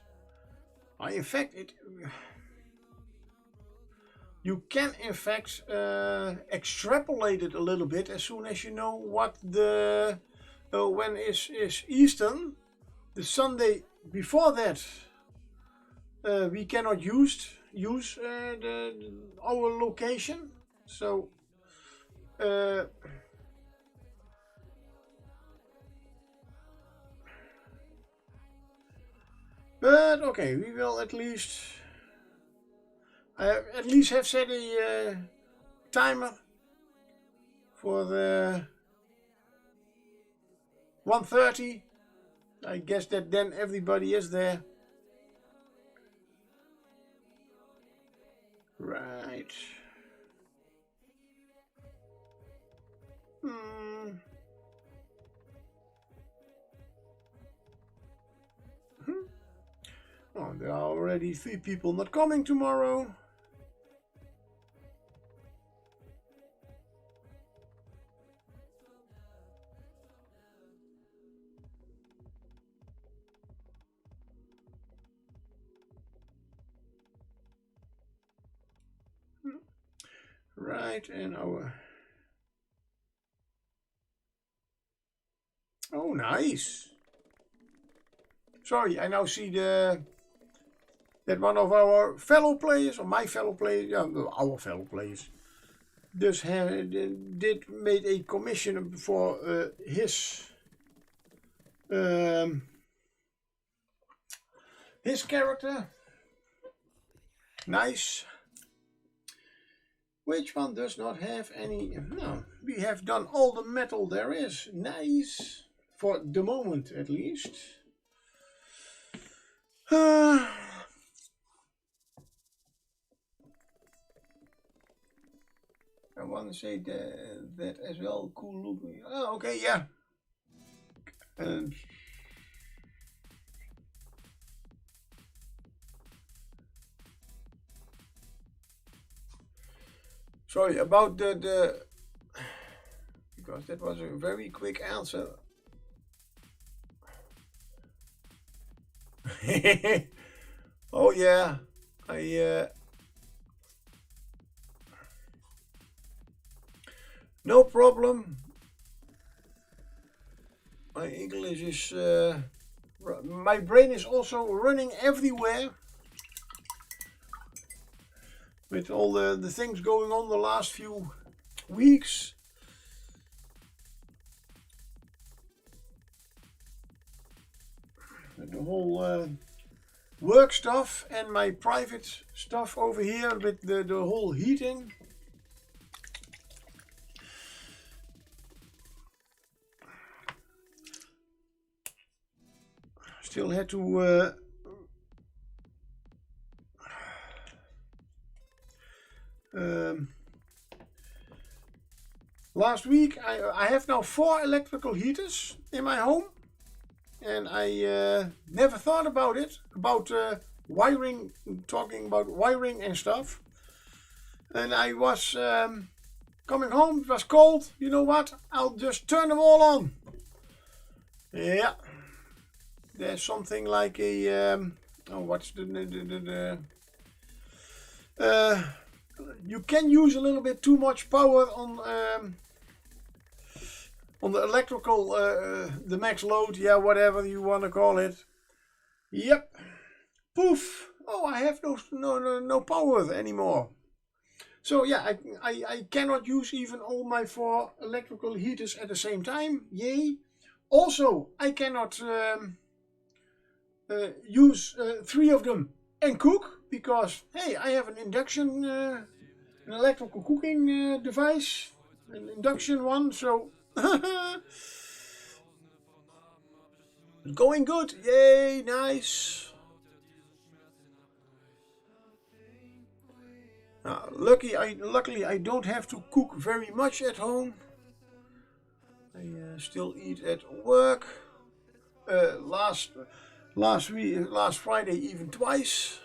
In fact, you can in fact extrapolate it a little bit as soon as you know what the when is Eastern. The Sunday before that we cannot use our location, so but okay, we will at least have set a timer for the 1:30. I guess that then everybody is there. Right. Oh, there are already 3 people not coming tomorrow. Right, and our... Oh, nice. Sorry, I now see that one of our fellow players, or my fellow players, yeah, our fellow players, did made a commission for his character. Nice. Which one does not have any? No, we have done all the metal there is. Nice. For the moment, at least. I want to say that as well. Cool look. Oh, okay, yeah. Sorry about the because that was a very quick answer. Oh yeah, no problem. My English is my brain is also running everywhere with all the things going on the last few weeks. The whole work stuff and my private stuff over here with the whole heating. Still had to last week I have now 4 electrical heaters in my home, and I never thought about it, about wiring, talking about wiring and stuff. And I was coming home, it was cold, you know what, I'll just turn them all on. Yeah, there's something like a oh, what's the you can use a little bit too much power on the electrical, the max load, yeah, whatever you want to call it. Yep. Poof. Oh, I have no power anymore. So yeah, I cannot use even all my 4 electrical heaters at the same time. Yay. Also, I cannot use 3 of them and cook, because hey, I have an induction, an electrical cooking device, an induction one, so going good. Yay, nice. Luckily I don't have to cook very much at home. I still eat at work. Last Friday even twice.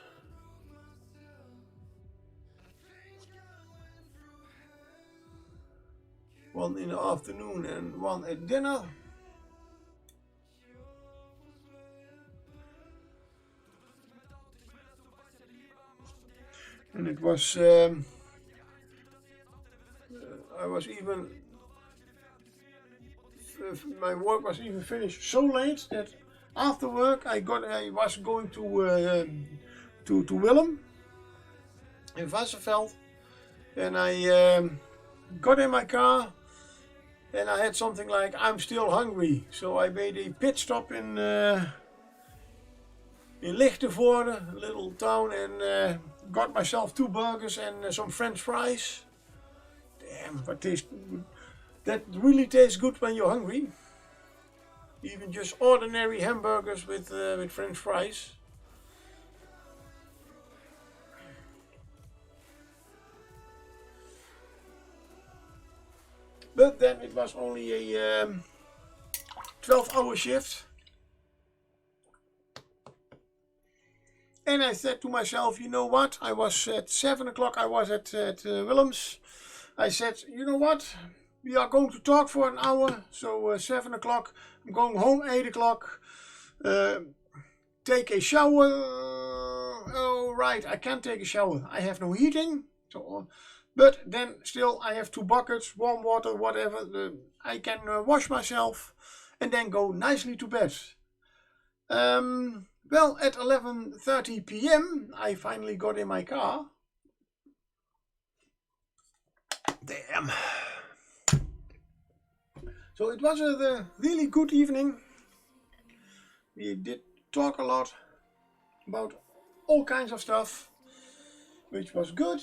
One in the afternoon and one at dinner. And it was I was even, my work was even finished so late that after work I was going to Willem in Wasserveld, and I got in my car and I had something like, I'm still hungry, so I made a pit stop in Lichtenvoorde, a little town, and got myself 2 burgers and some French fries. Damn, that really tastes good when you're hungry. Even just ordinary hamburgers with French fries. But then it was only a 12-hour shift. And I said to myself, you know what? I was at 7 o'clock, I was at Willems. I said, you know what? We are going to talk for an hour. So 7 o'clock, I'm going home 8 o'clock. Take a shower. Oh, right, I can't take a shower. I have no heating. So, but then still I have 2 buckets, warm water, whatever. I can wash myself and then go nicely to bed. Well, at 11:30 p.m. I finally got in my car. Damn. So it was a really good evening. We did talk a lot about all kinds of stuff, which was good.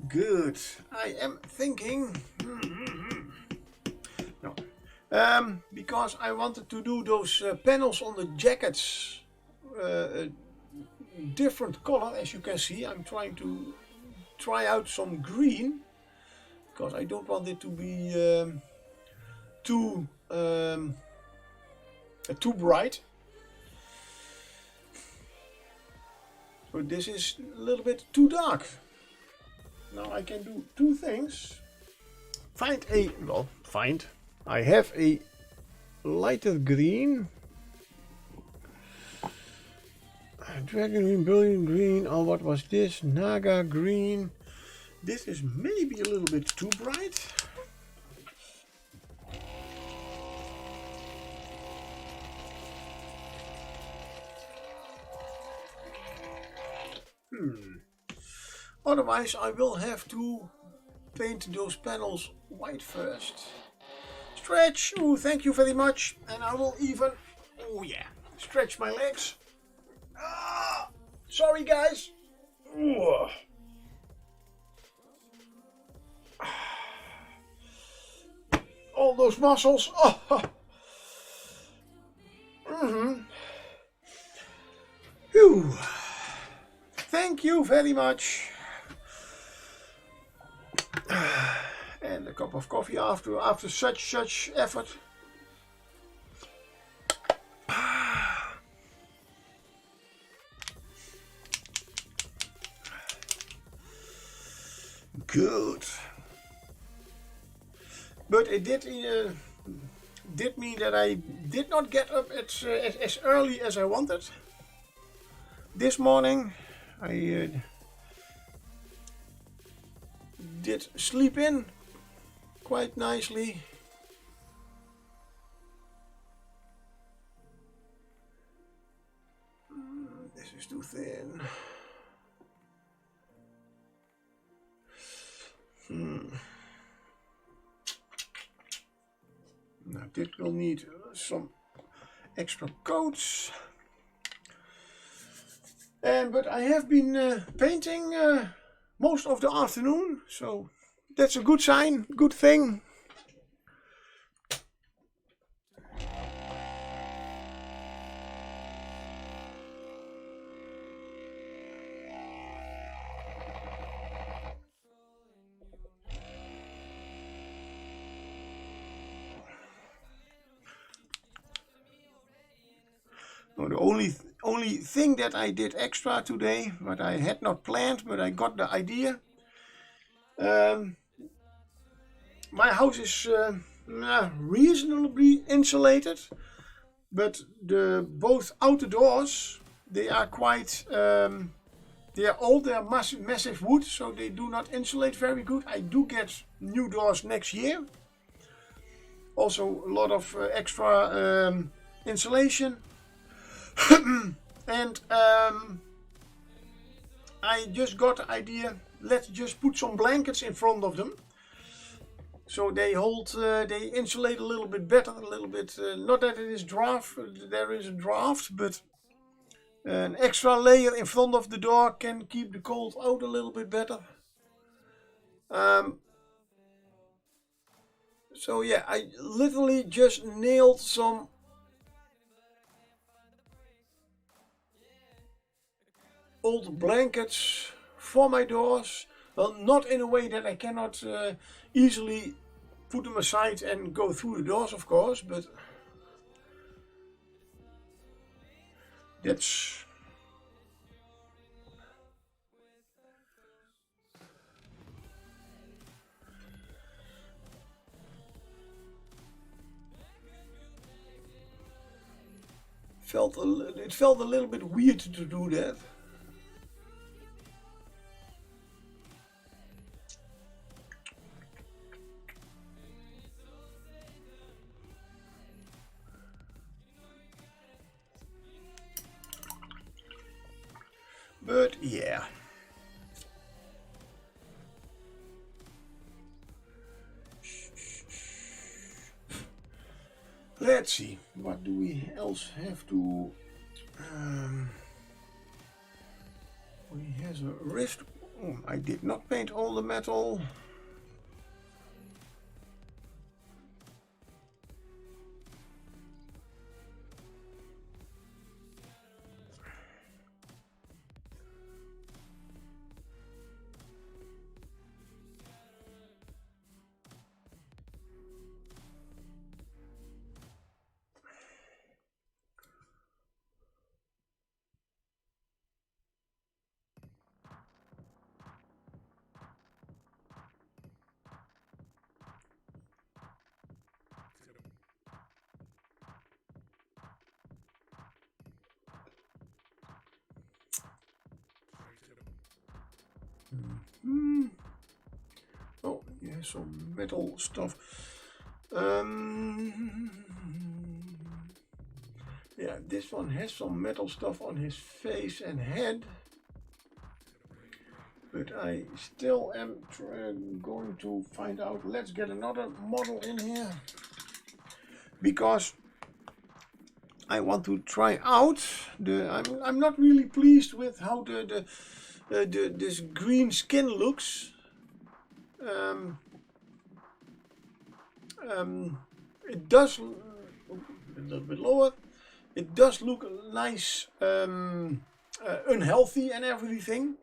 Good. I am thinking. No. Because I wanted to do those panels on the jackets. Different color, as you can see. I'm trying to try out some green. Because I don't want it to be too bright. But this is a little bit too dark. Now I can do 2 things. I have a lighter green. Dragon green, brilliant green. Oh, what was this? Naga green. This is maybe a little bit too bright. Otherwise, I will have to paint those panels white first. Stretch! Oh, thank you very much. And I will even, oh yeah, stretch my legs. Ah, sorry, guys. Ooh. All those muscles. Oh. Whew. Thank you very much. And a cup of coffee after such effort. Good. But it did mean that I did not get up as early as I wanted. This morning I did sleep in quite nicely. This is too thin. Now this will need some extra coats. But I have been painting most of the afternoon, so that's a good sign, good thing. Now, the only thing that I did extra today, but I had not planned, but I got the idea. My house is reasonably insulated, but the both outer doors, they are quite they are old, they are massive wood, so they do not insulate very good. I do get new doors next year. Also a lot of extra insulation. And I just got the idea, let's just put some blankets in front of them. So they hold, they insulate a little bit better, a little bit, not that it is draft, there is a draft, but an extra layer in front of the door can keep the cold out a little bit better. So yeah, I literally just nailed some old blankets for my doors. Well, not in a way that I cannot easily put them aside and go through the doors, of course, but that's it felt a little bit weird to do that. But yeah. Let's see, what do we else have to... we have a wrist... Oh, I did not paint all the metal. Oh, yeah, some metal stuff. Yeah, this one has some metal stuff on his face and head. But I still am going to find out. Let's get another model in here. Because I want to try out the... I'm not really pleased with how this green skin looks. It does a little bit lower. It does look nice, unhealthy and everything.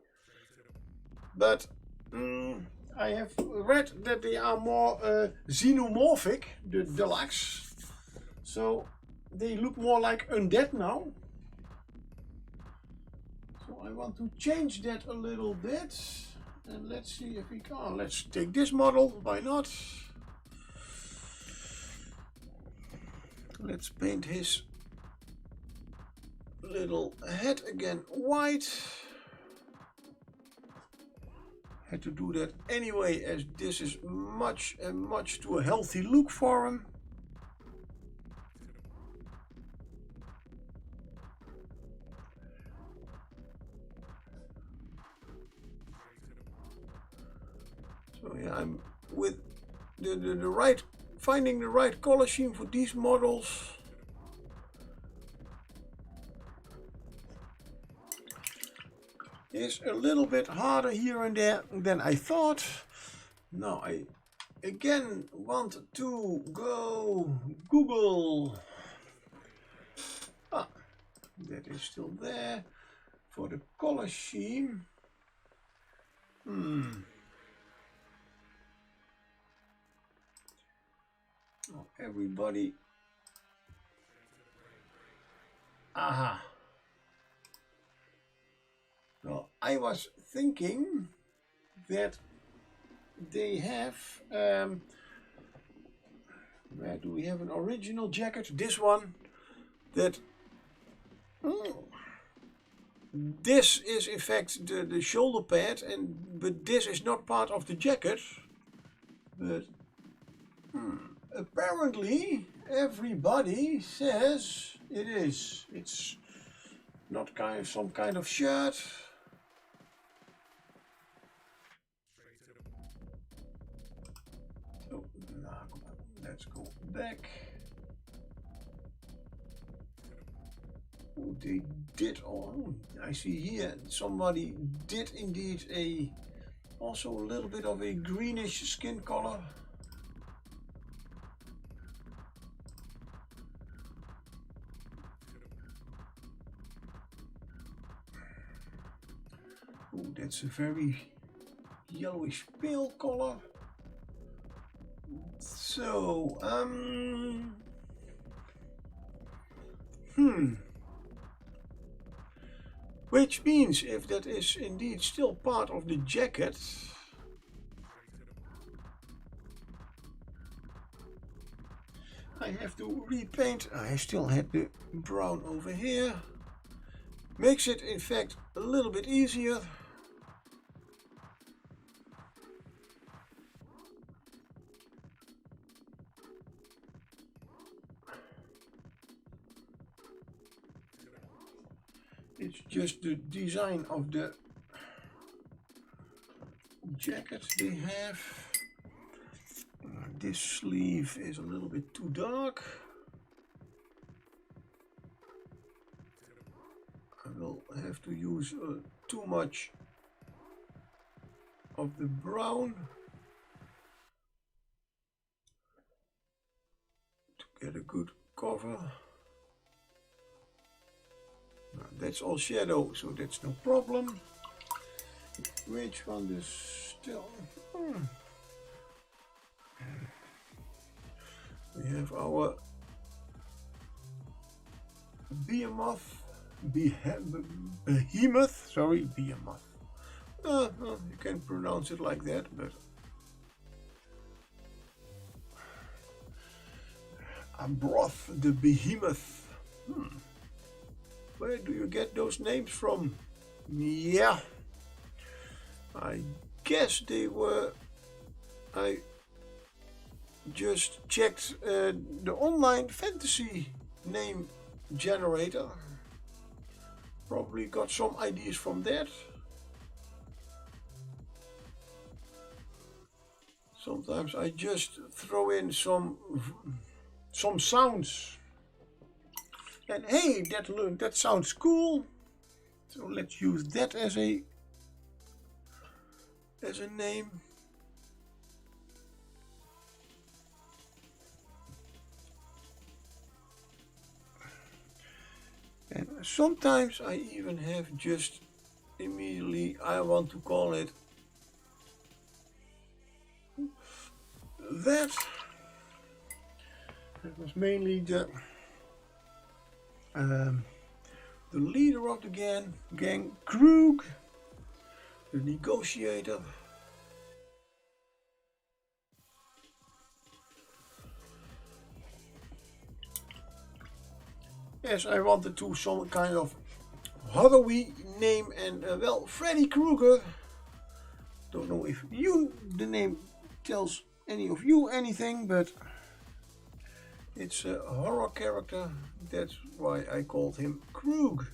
But I have read that they are more xenomorphic, the Delaques. So they look more like undead now. So I want to change that a little bit. And let's see if we can. Let's take this model, why not? Let's paint his little head again white. Had to do that anyway, as this is much too healthy look for him. So yeah, I'm with the right, finding the right color scheme for these models. Is a little bit harder here and there than I thought. Now I again want to go Google. Ah, that is still there for the color scheme. Oh, everybody. Aha. Well, I was thinking that they have, where do we have an original jacket? This one, that this is in fact the shoulder pad, but this is not part of the jacket. But apparently everybody says it is. It's not some kind of shirt. So now let's go back. Oh, they did. Oh, I see here somebody did indeed also a little bit of a greenish skin color. Oh, that's a very yellowish pale color. So, which means if that is indeed still part of the jacket, I have to repaint. I still had the brown over here. Makes it in fact a little bit easier. It's just the design of the jacket they have. This sleeve is a little bit too dark. I will have to use too much of the brown to get a good cover. That's all shadow, so that's no problem. Which one is still? We have our behemoth. Sorry, behemoth. You can pronounce it like that, but Broth the behemoth. Where do you get those names from? Yeah, I guess they were. I just checked the online fantasy name generator. Probably got some ideas from that. Sometimes I just throw in some sounds. And hey, that sounds cool. So let's use that as a name. And sometimes I even have just immediately, I want to call it that. That was mainly the leader of the gang, Krug, the negotiator. Yes, I wanted to some kind of horror-y name, and well, Freddy Krueger. Don't know if the name tells any of you anything, but it's a horror character. That's why I called him Krug.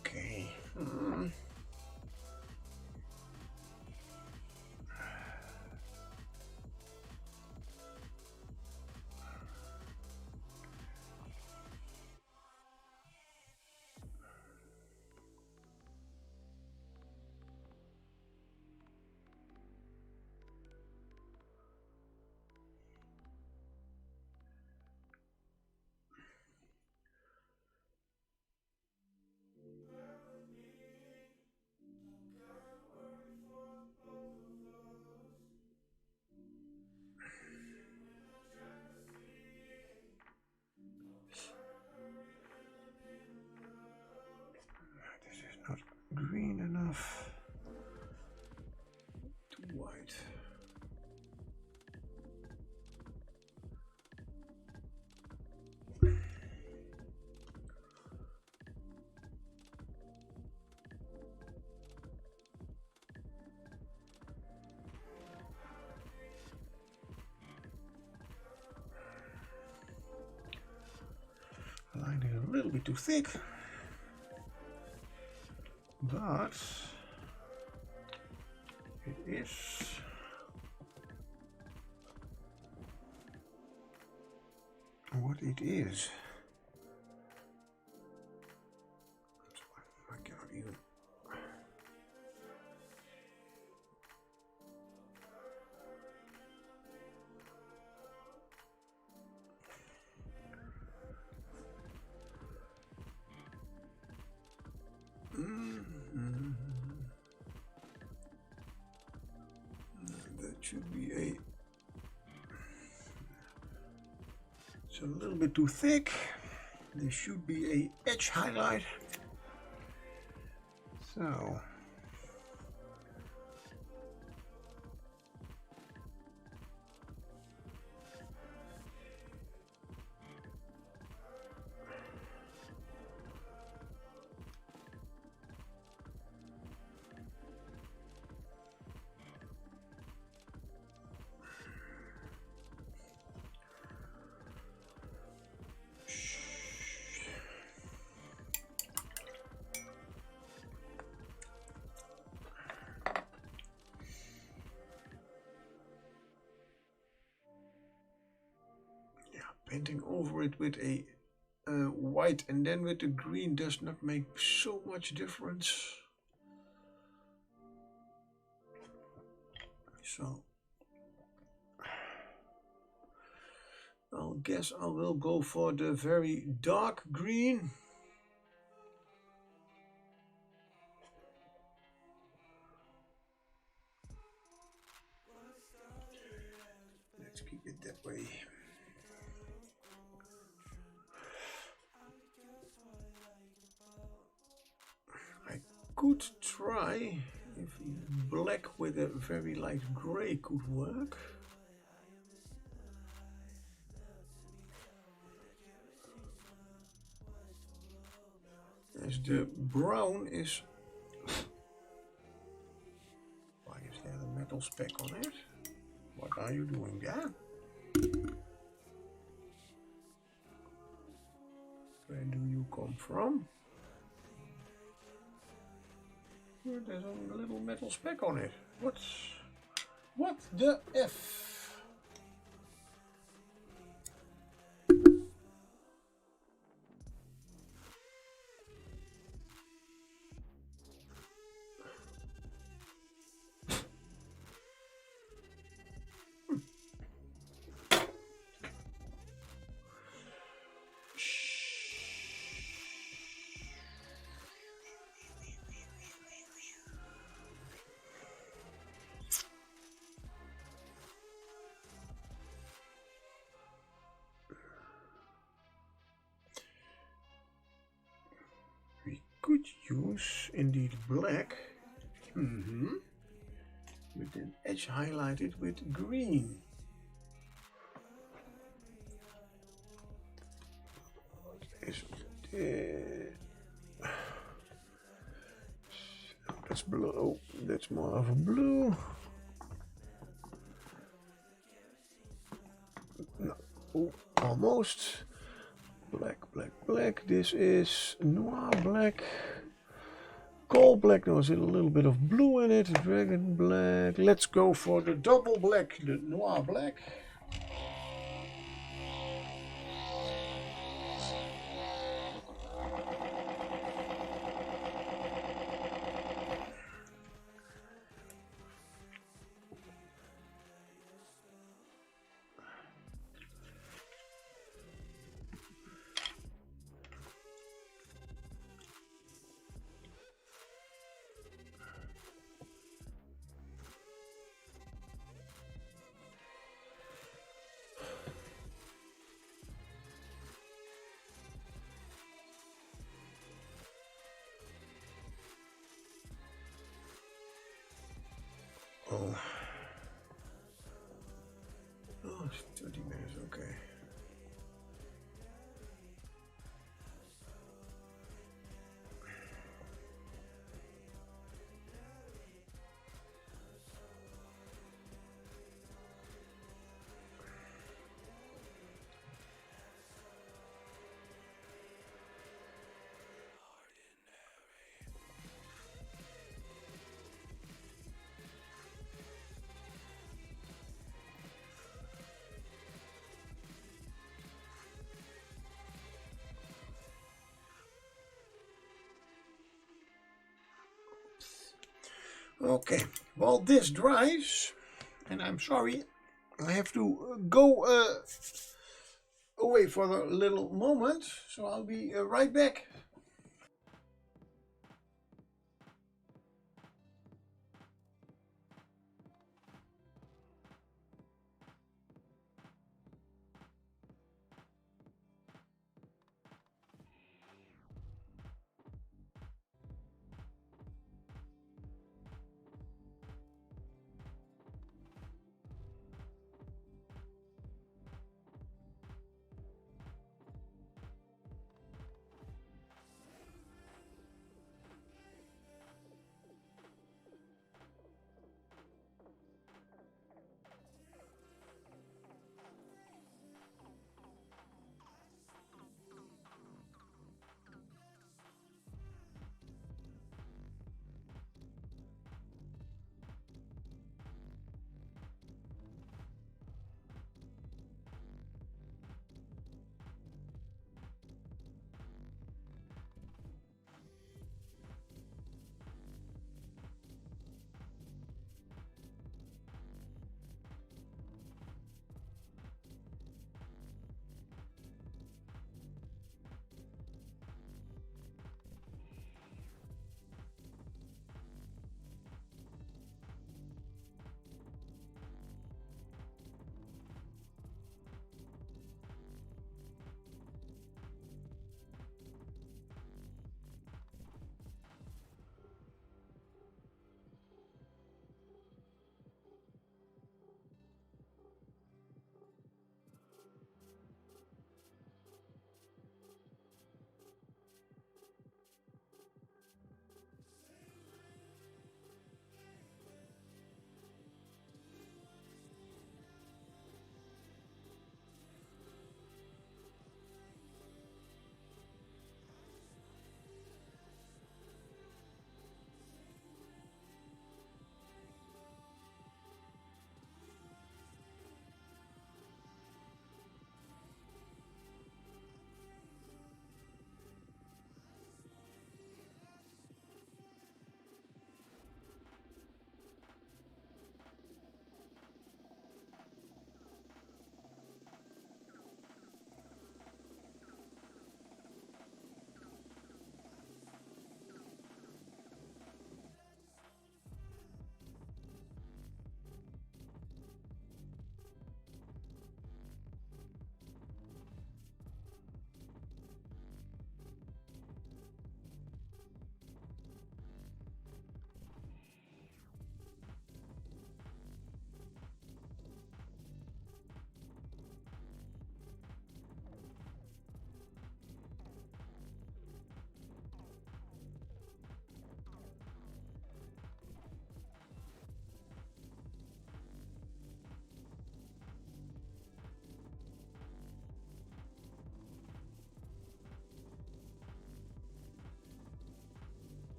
Okay. bit too thick. But it is what it is. I cannot even. That should be a. It's a little bit too thick. There should be a edge highlight. So. Painting over it with a white and then with the green does not make so much difference. So I'll guess I will go for the very dark green. Let's keep it that way. Could try if black with a very light gray could work. As the brown is. Why is there a metal speck on it? What are you doing there? Where do you come from? There's a little metal speck on it. What the F? Could use indeed black, with an edge highlighted with green. That's blue. Oh, that's more of a blue. No, oh, almost. Black, black, black. This is noir black. Coal black. There's a little bit of blue in it. Dragon black. Let's go for the double black, the noir black. Oh, 30 minutes, okay. Okay, while this dries, and I'm sorry, I have to go away for a little moment, so I'll be right back.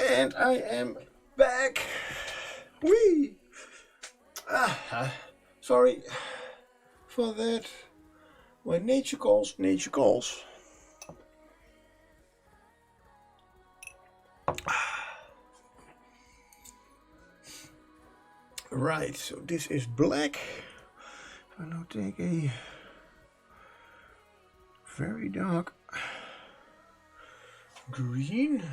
And I am back. Whee! Sorry for that. When nature calls, nature calls. Right, so this is black. I now take a very dark green.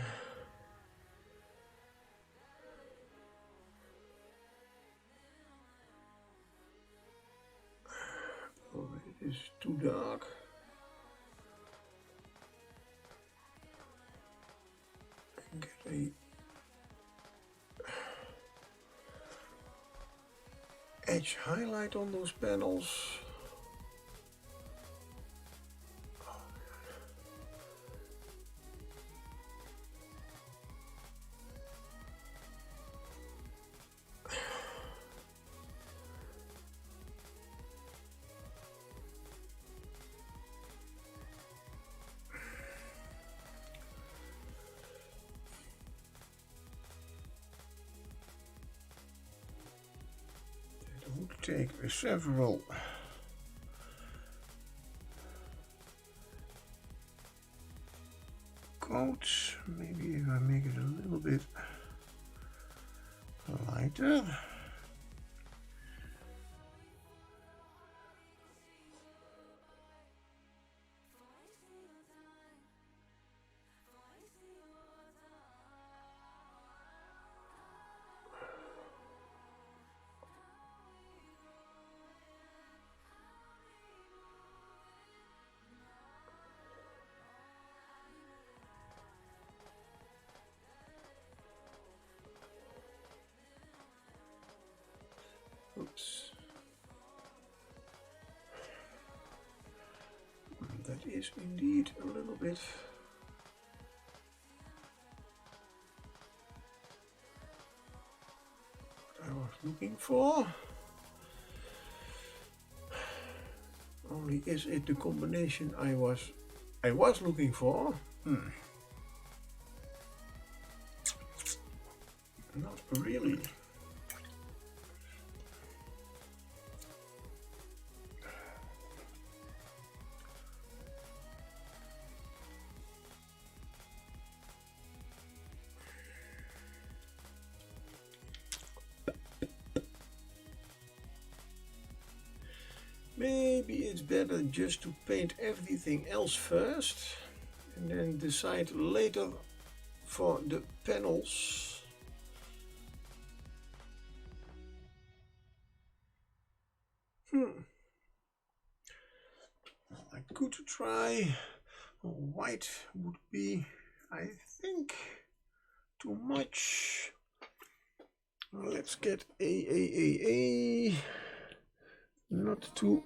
too dark. And get a edge highlight on those panels. It would take several coats. Maybe if I make it a little bit lighter. Oops. That is indeed a little bit what I was looking for. Only is it the combination I was looking for? Not really. Maybe it's better just to paint everything else first and then decide later for the panels. I could try white, would be, I think, too much. Let's get a not too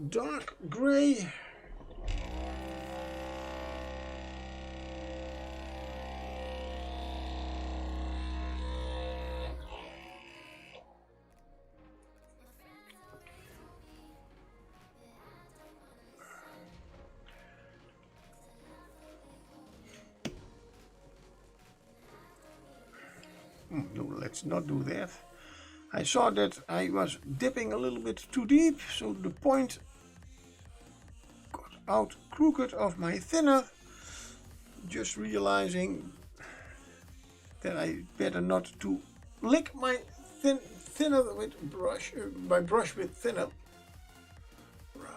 dark gray. No, let's not do that. I saw that I was dipping a little bit too deep, so the point got out crooked of my thinner. Just realizing that I better not to lick my thinner with brush, my brush with thinner. Right.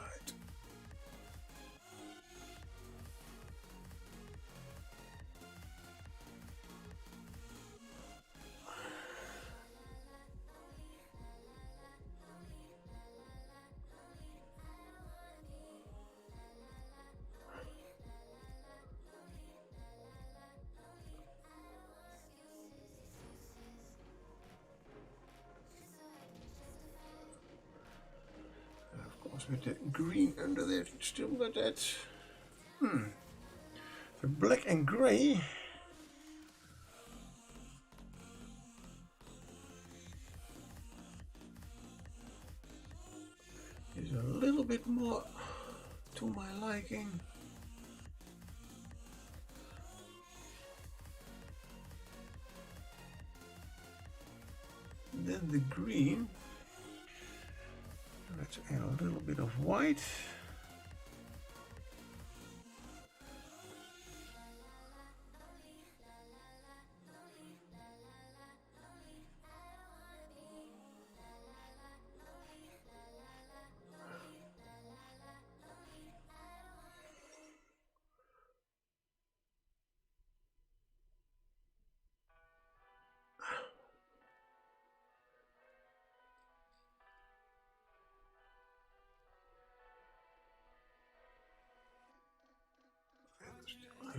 With the green under there, still got that. The black and gray. Is a little bit more to my liking. Then the green. Let's add a little bit of white.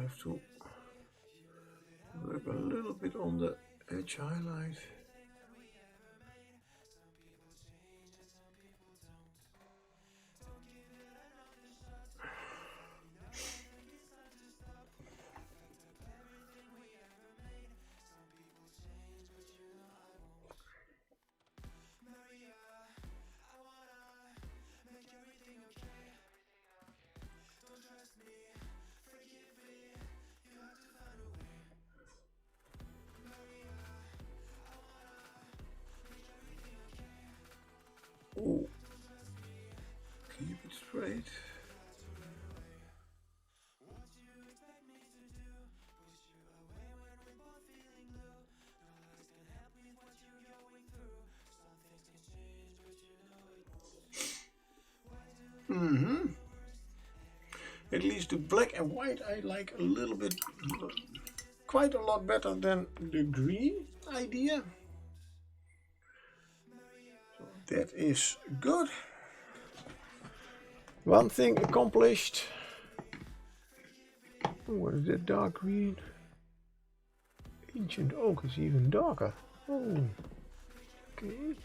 have to work a little bit on the edge highlight. Oh, keep it straight. At least the black and white I like a little bit, quite a lot better than the green idea. So that is good. One thing accomplished. What is that dark green? Ancient oak is even darker. Oh, okay.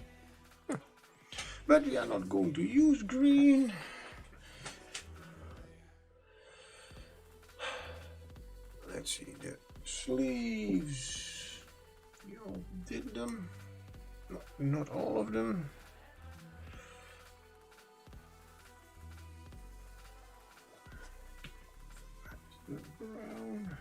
But we are not going to use green. Let's see, the sleeves. You all did them. No, not all of them. The brown.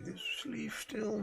This sleeve still.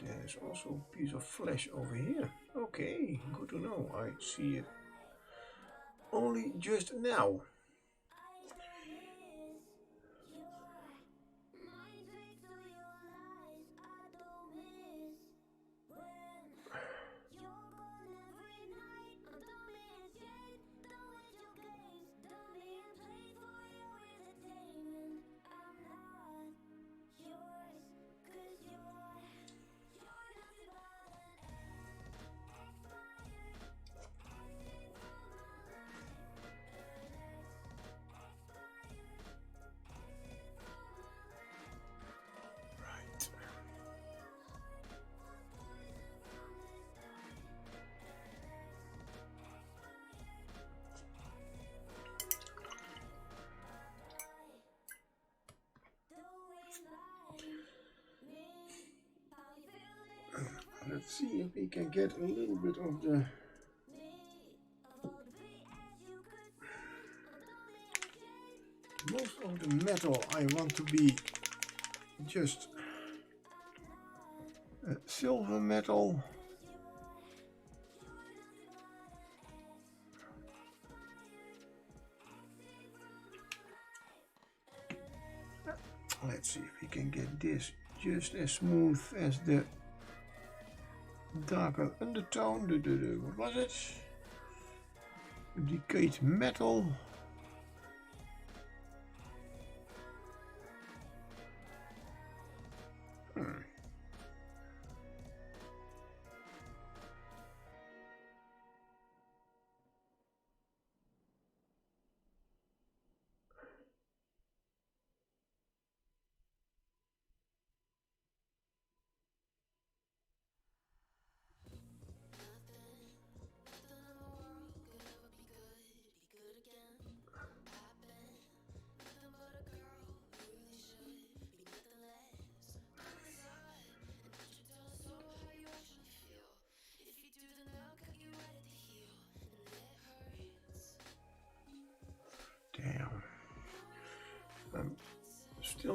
There's also a piece of flesh over here. Okay, good to know. I see it only just now. Let's see if we can get a little bit of the most of the metal I want to be just silver metal. Let's see if we can get this just as smooth as the darker undertone. What was it? Decayed metal.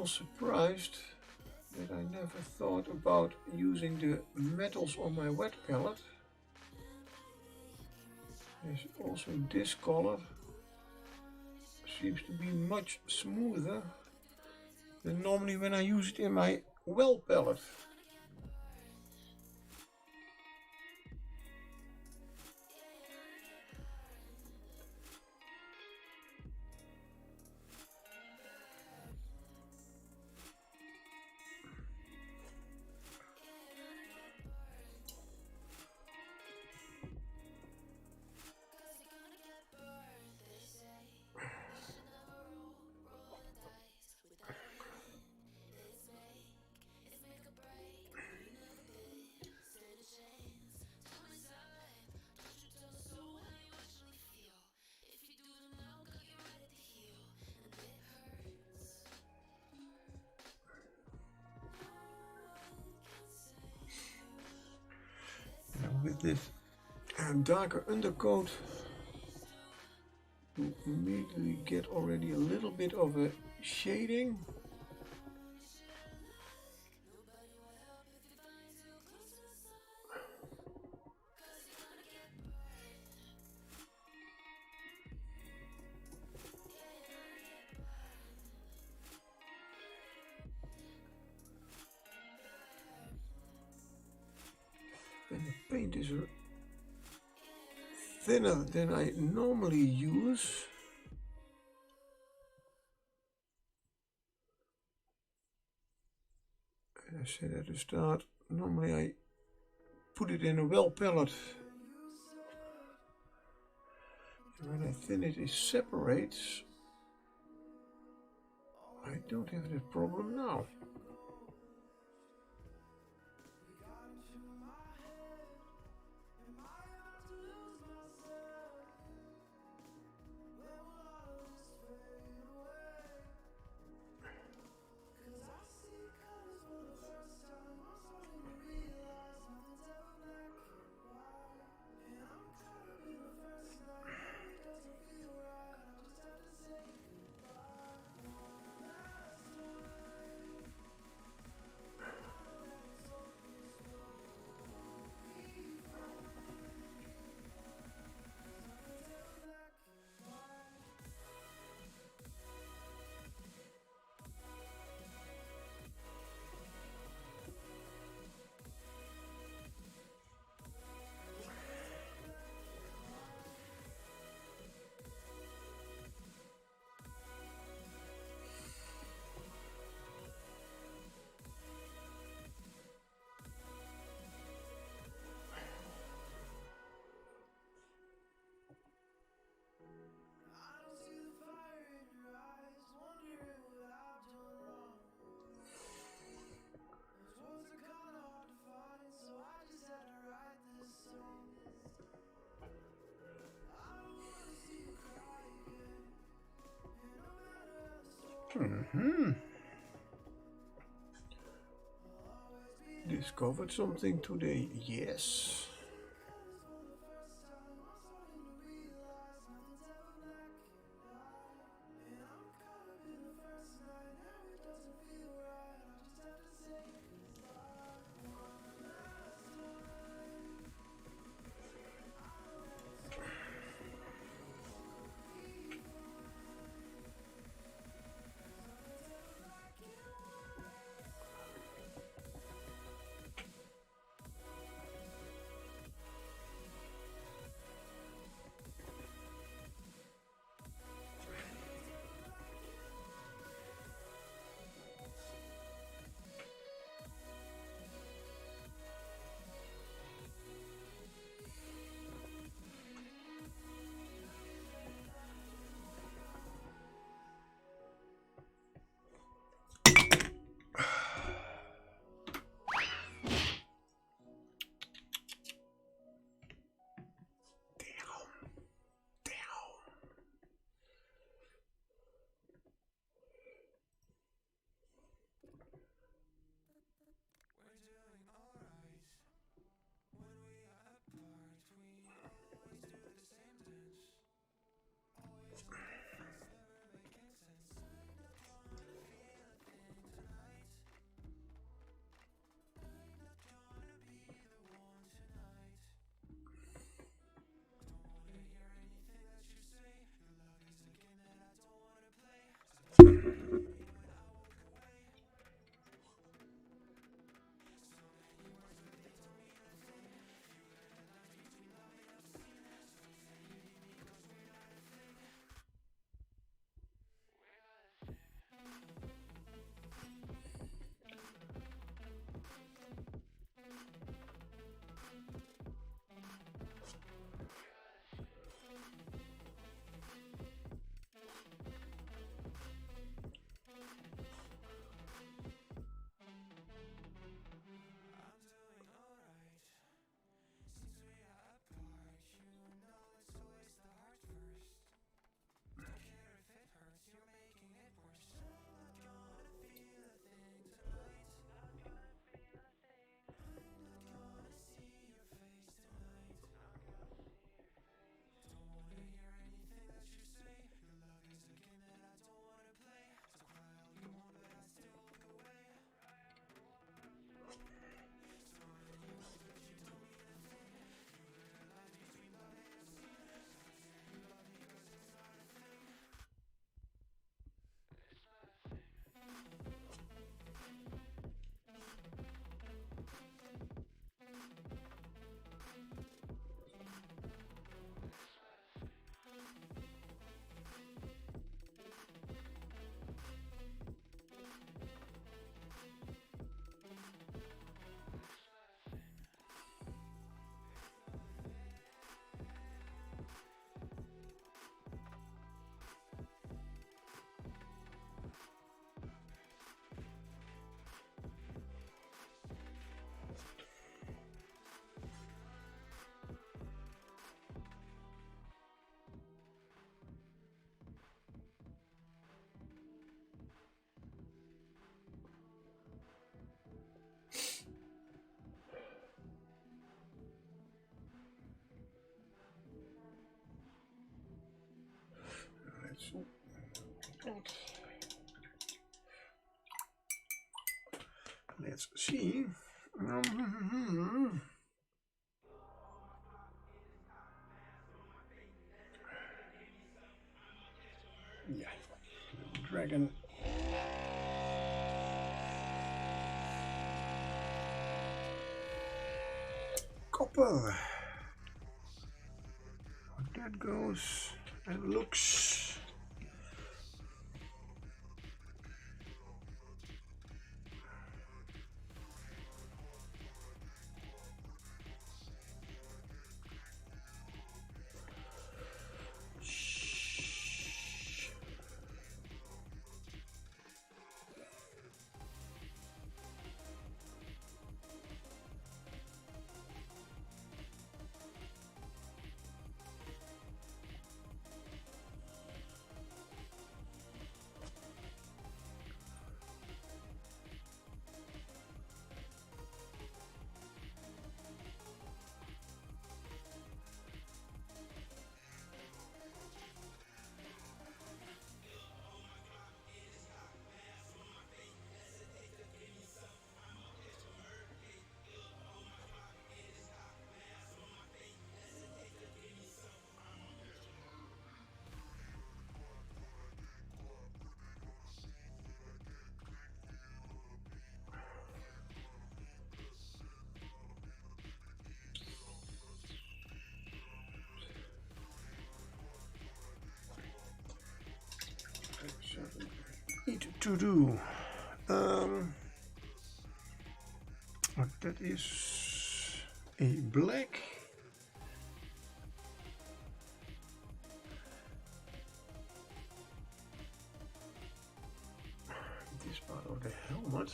still surprised that I never thought about using the metals on my wet palette. There's also this color. Seems to be much smoother than normally when I use it in my well palette. With this darker undercoat, you immediately get already a little bit of a shading. And the paint is thinner than I normally use. As I said at the start, normally I put it in a well palette. And when I thin it, it separates. I don't have that problem now. Discovered something today, yes. Let's see. Yeah, dragon. Copper. That goes and looks. Need to do. That is a black. This part of the helmet.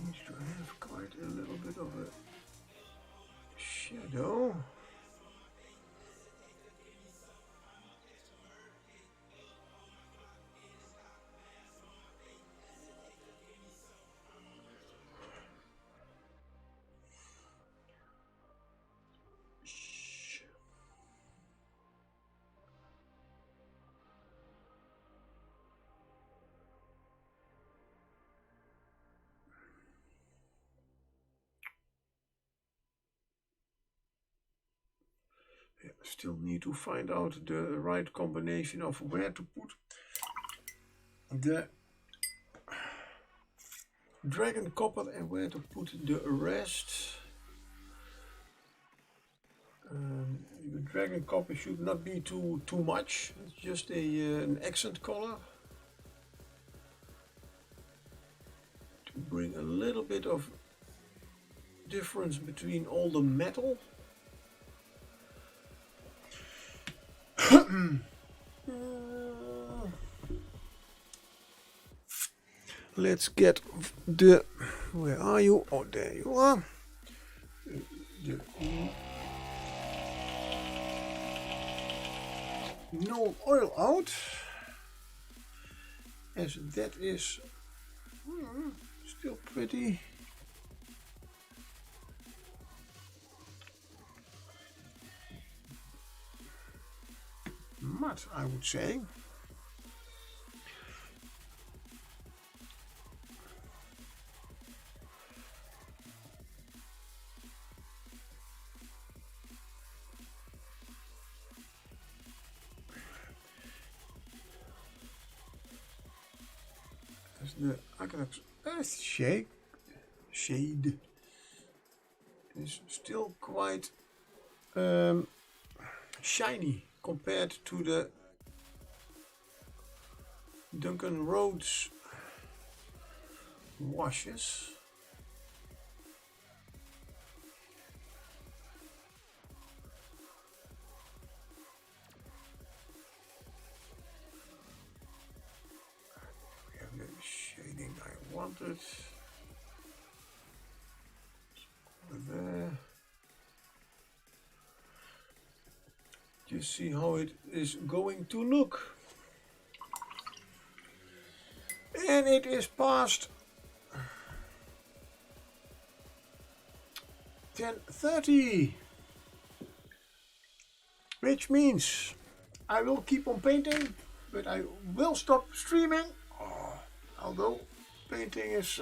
Needs to have quite a little bit of a shadow. Yeah, still need to find out the right combination of where to put the dragon copper and where to put the rest. The dragon copper should not be too much. It's just an accent color to bring a little bit of difference between all the metal. Let's get the. Where are you? Oh, there you are. No oil out, as that is still pretty matte, I would say. The Earth shade is still quite shiny compared to the Duncan Rhodes washes. I wanted there. Just see how it is going to look. And it is past 10:30. Which means I will keep on painting, but I will stop streaming. Although painting is...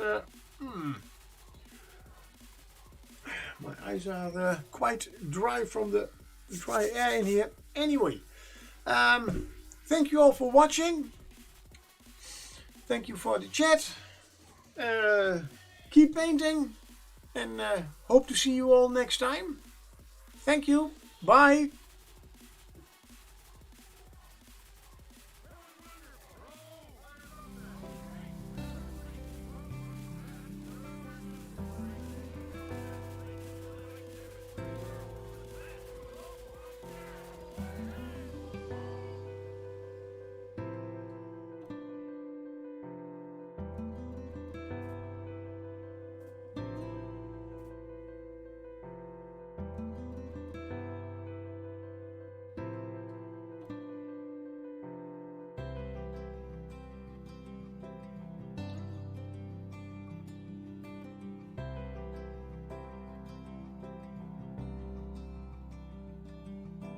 my eyes are quite dry from the dry air in here. Anyway, thank you all for watching. Thank you for the chat. Keep painting and hope to see you all next time. Thank you. Bye.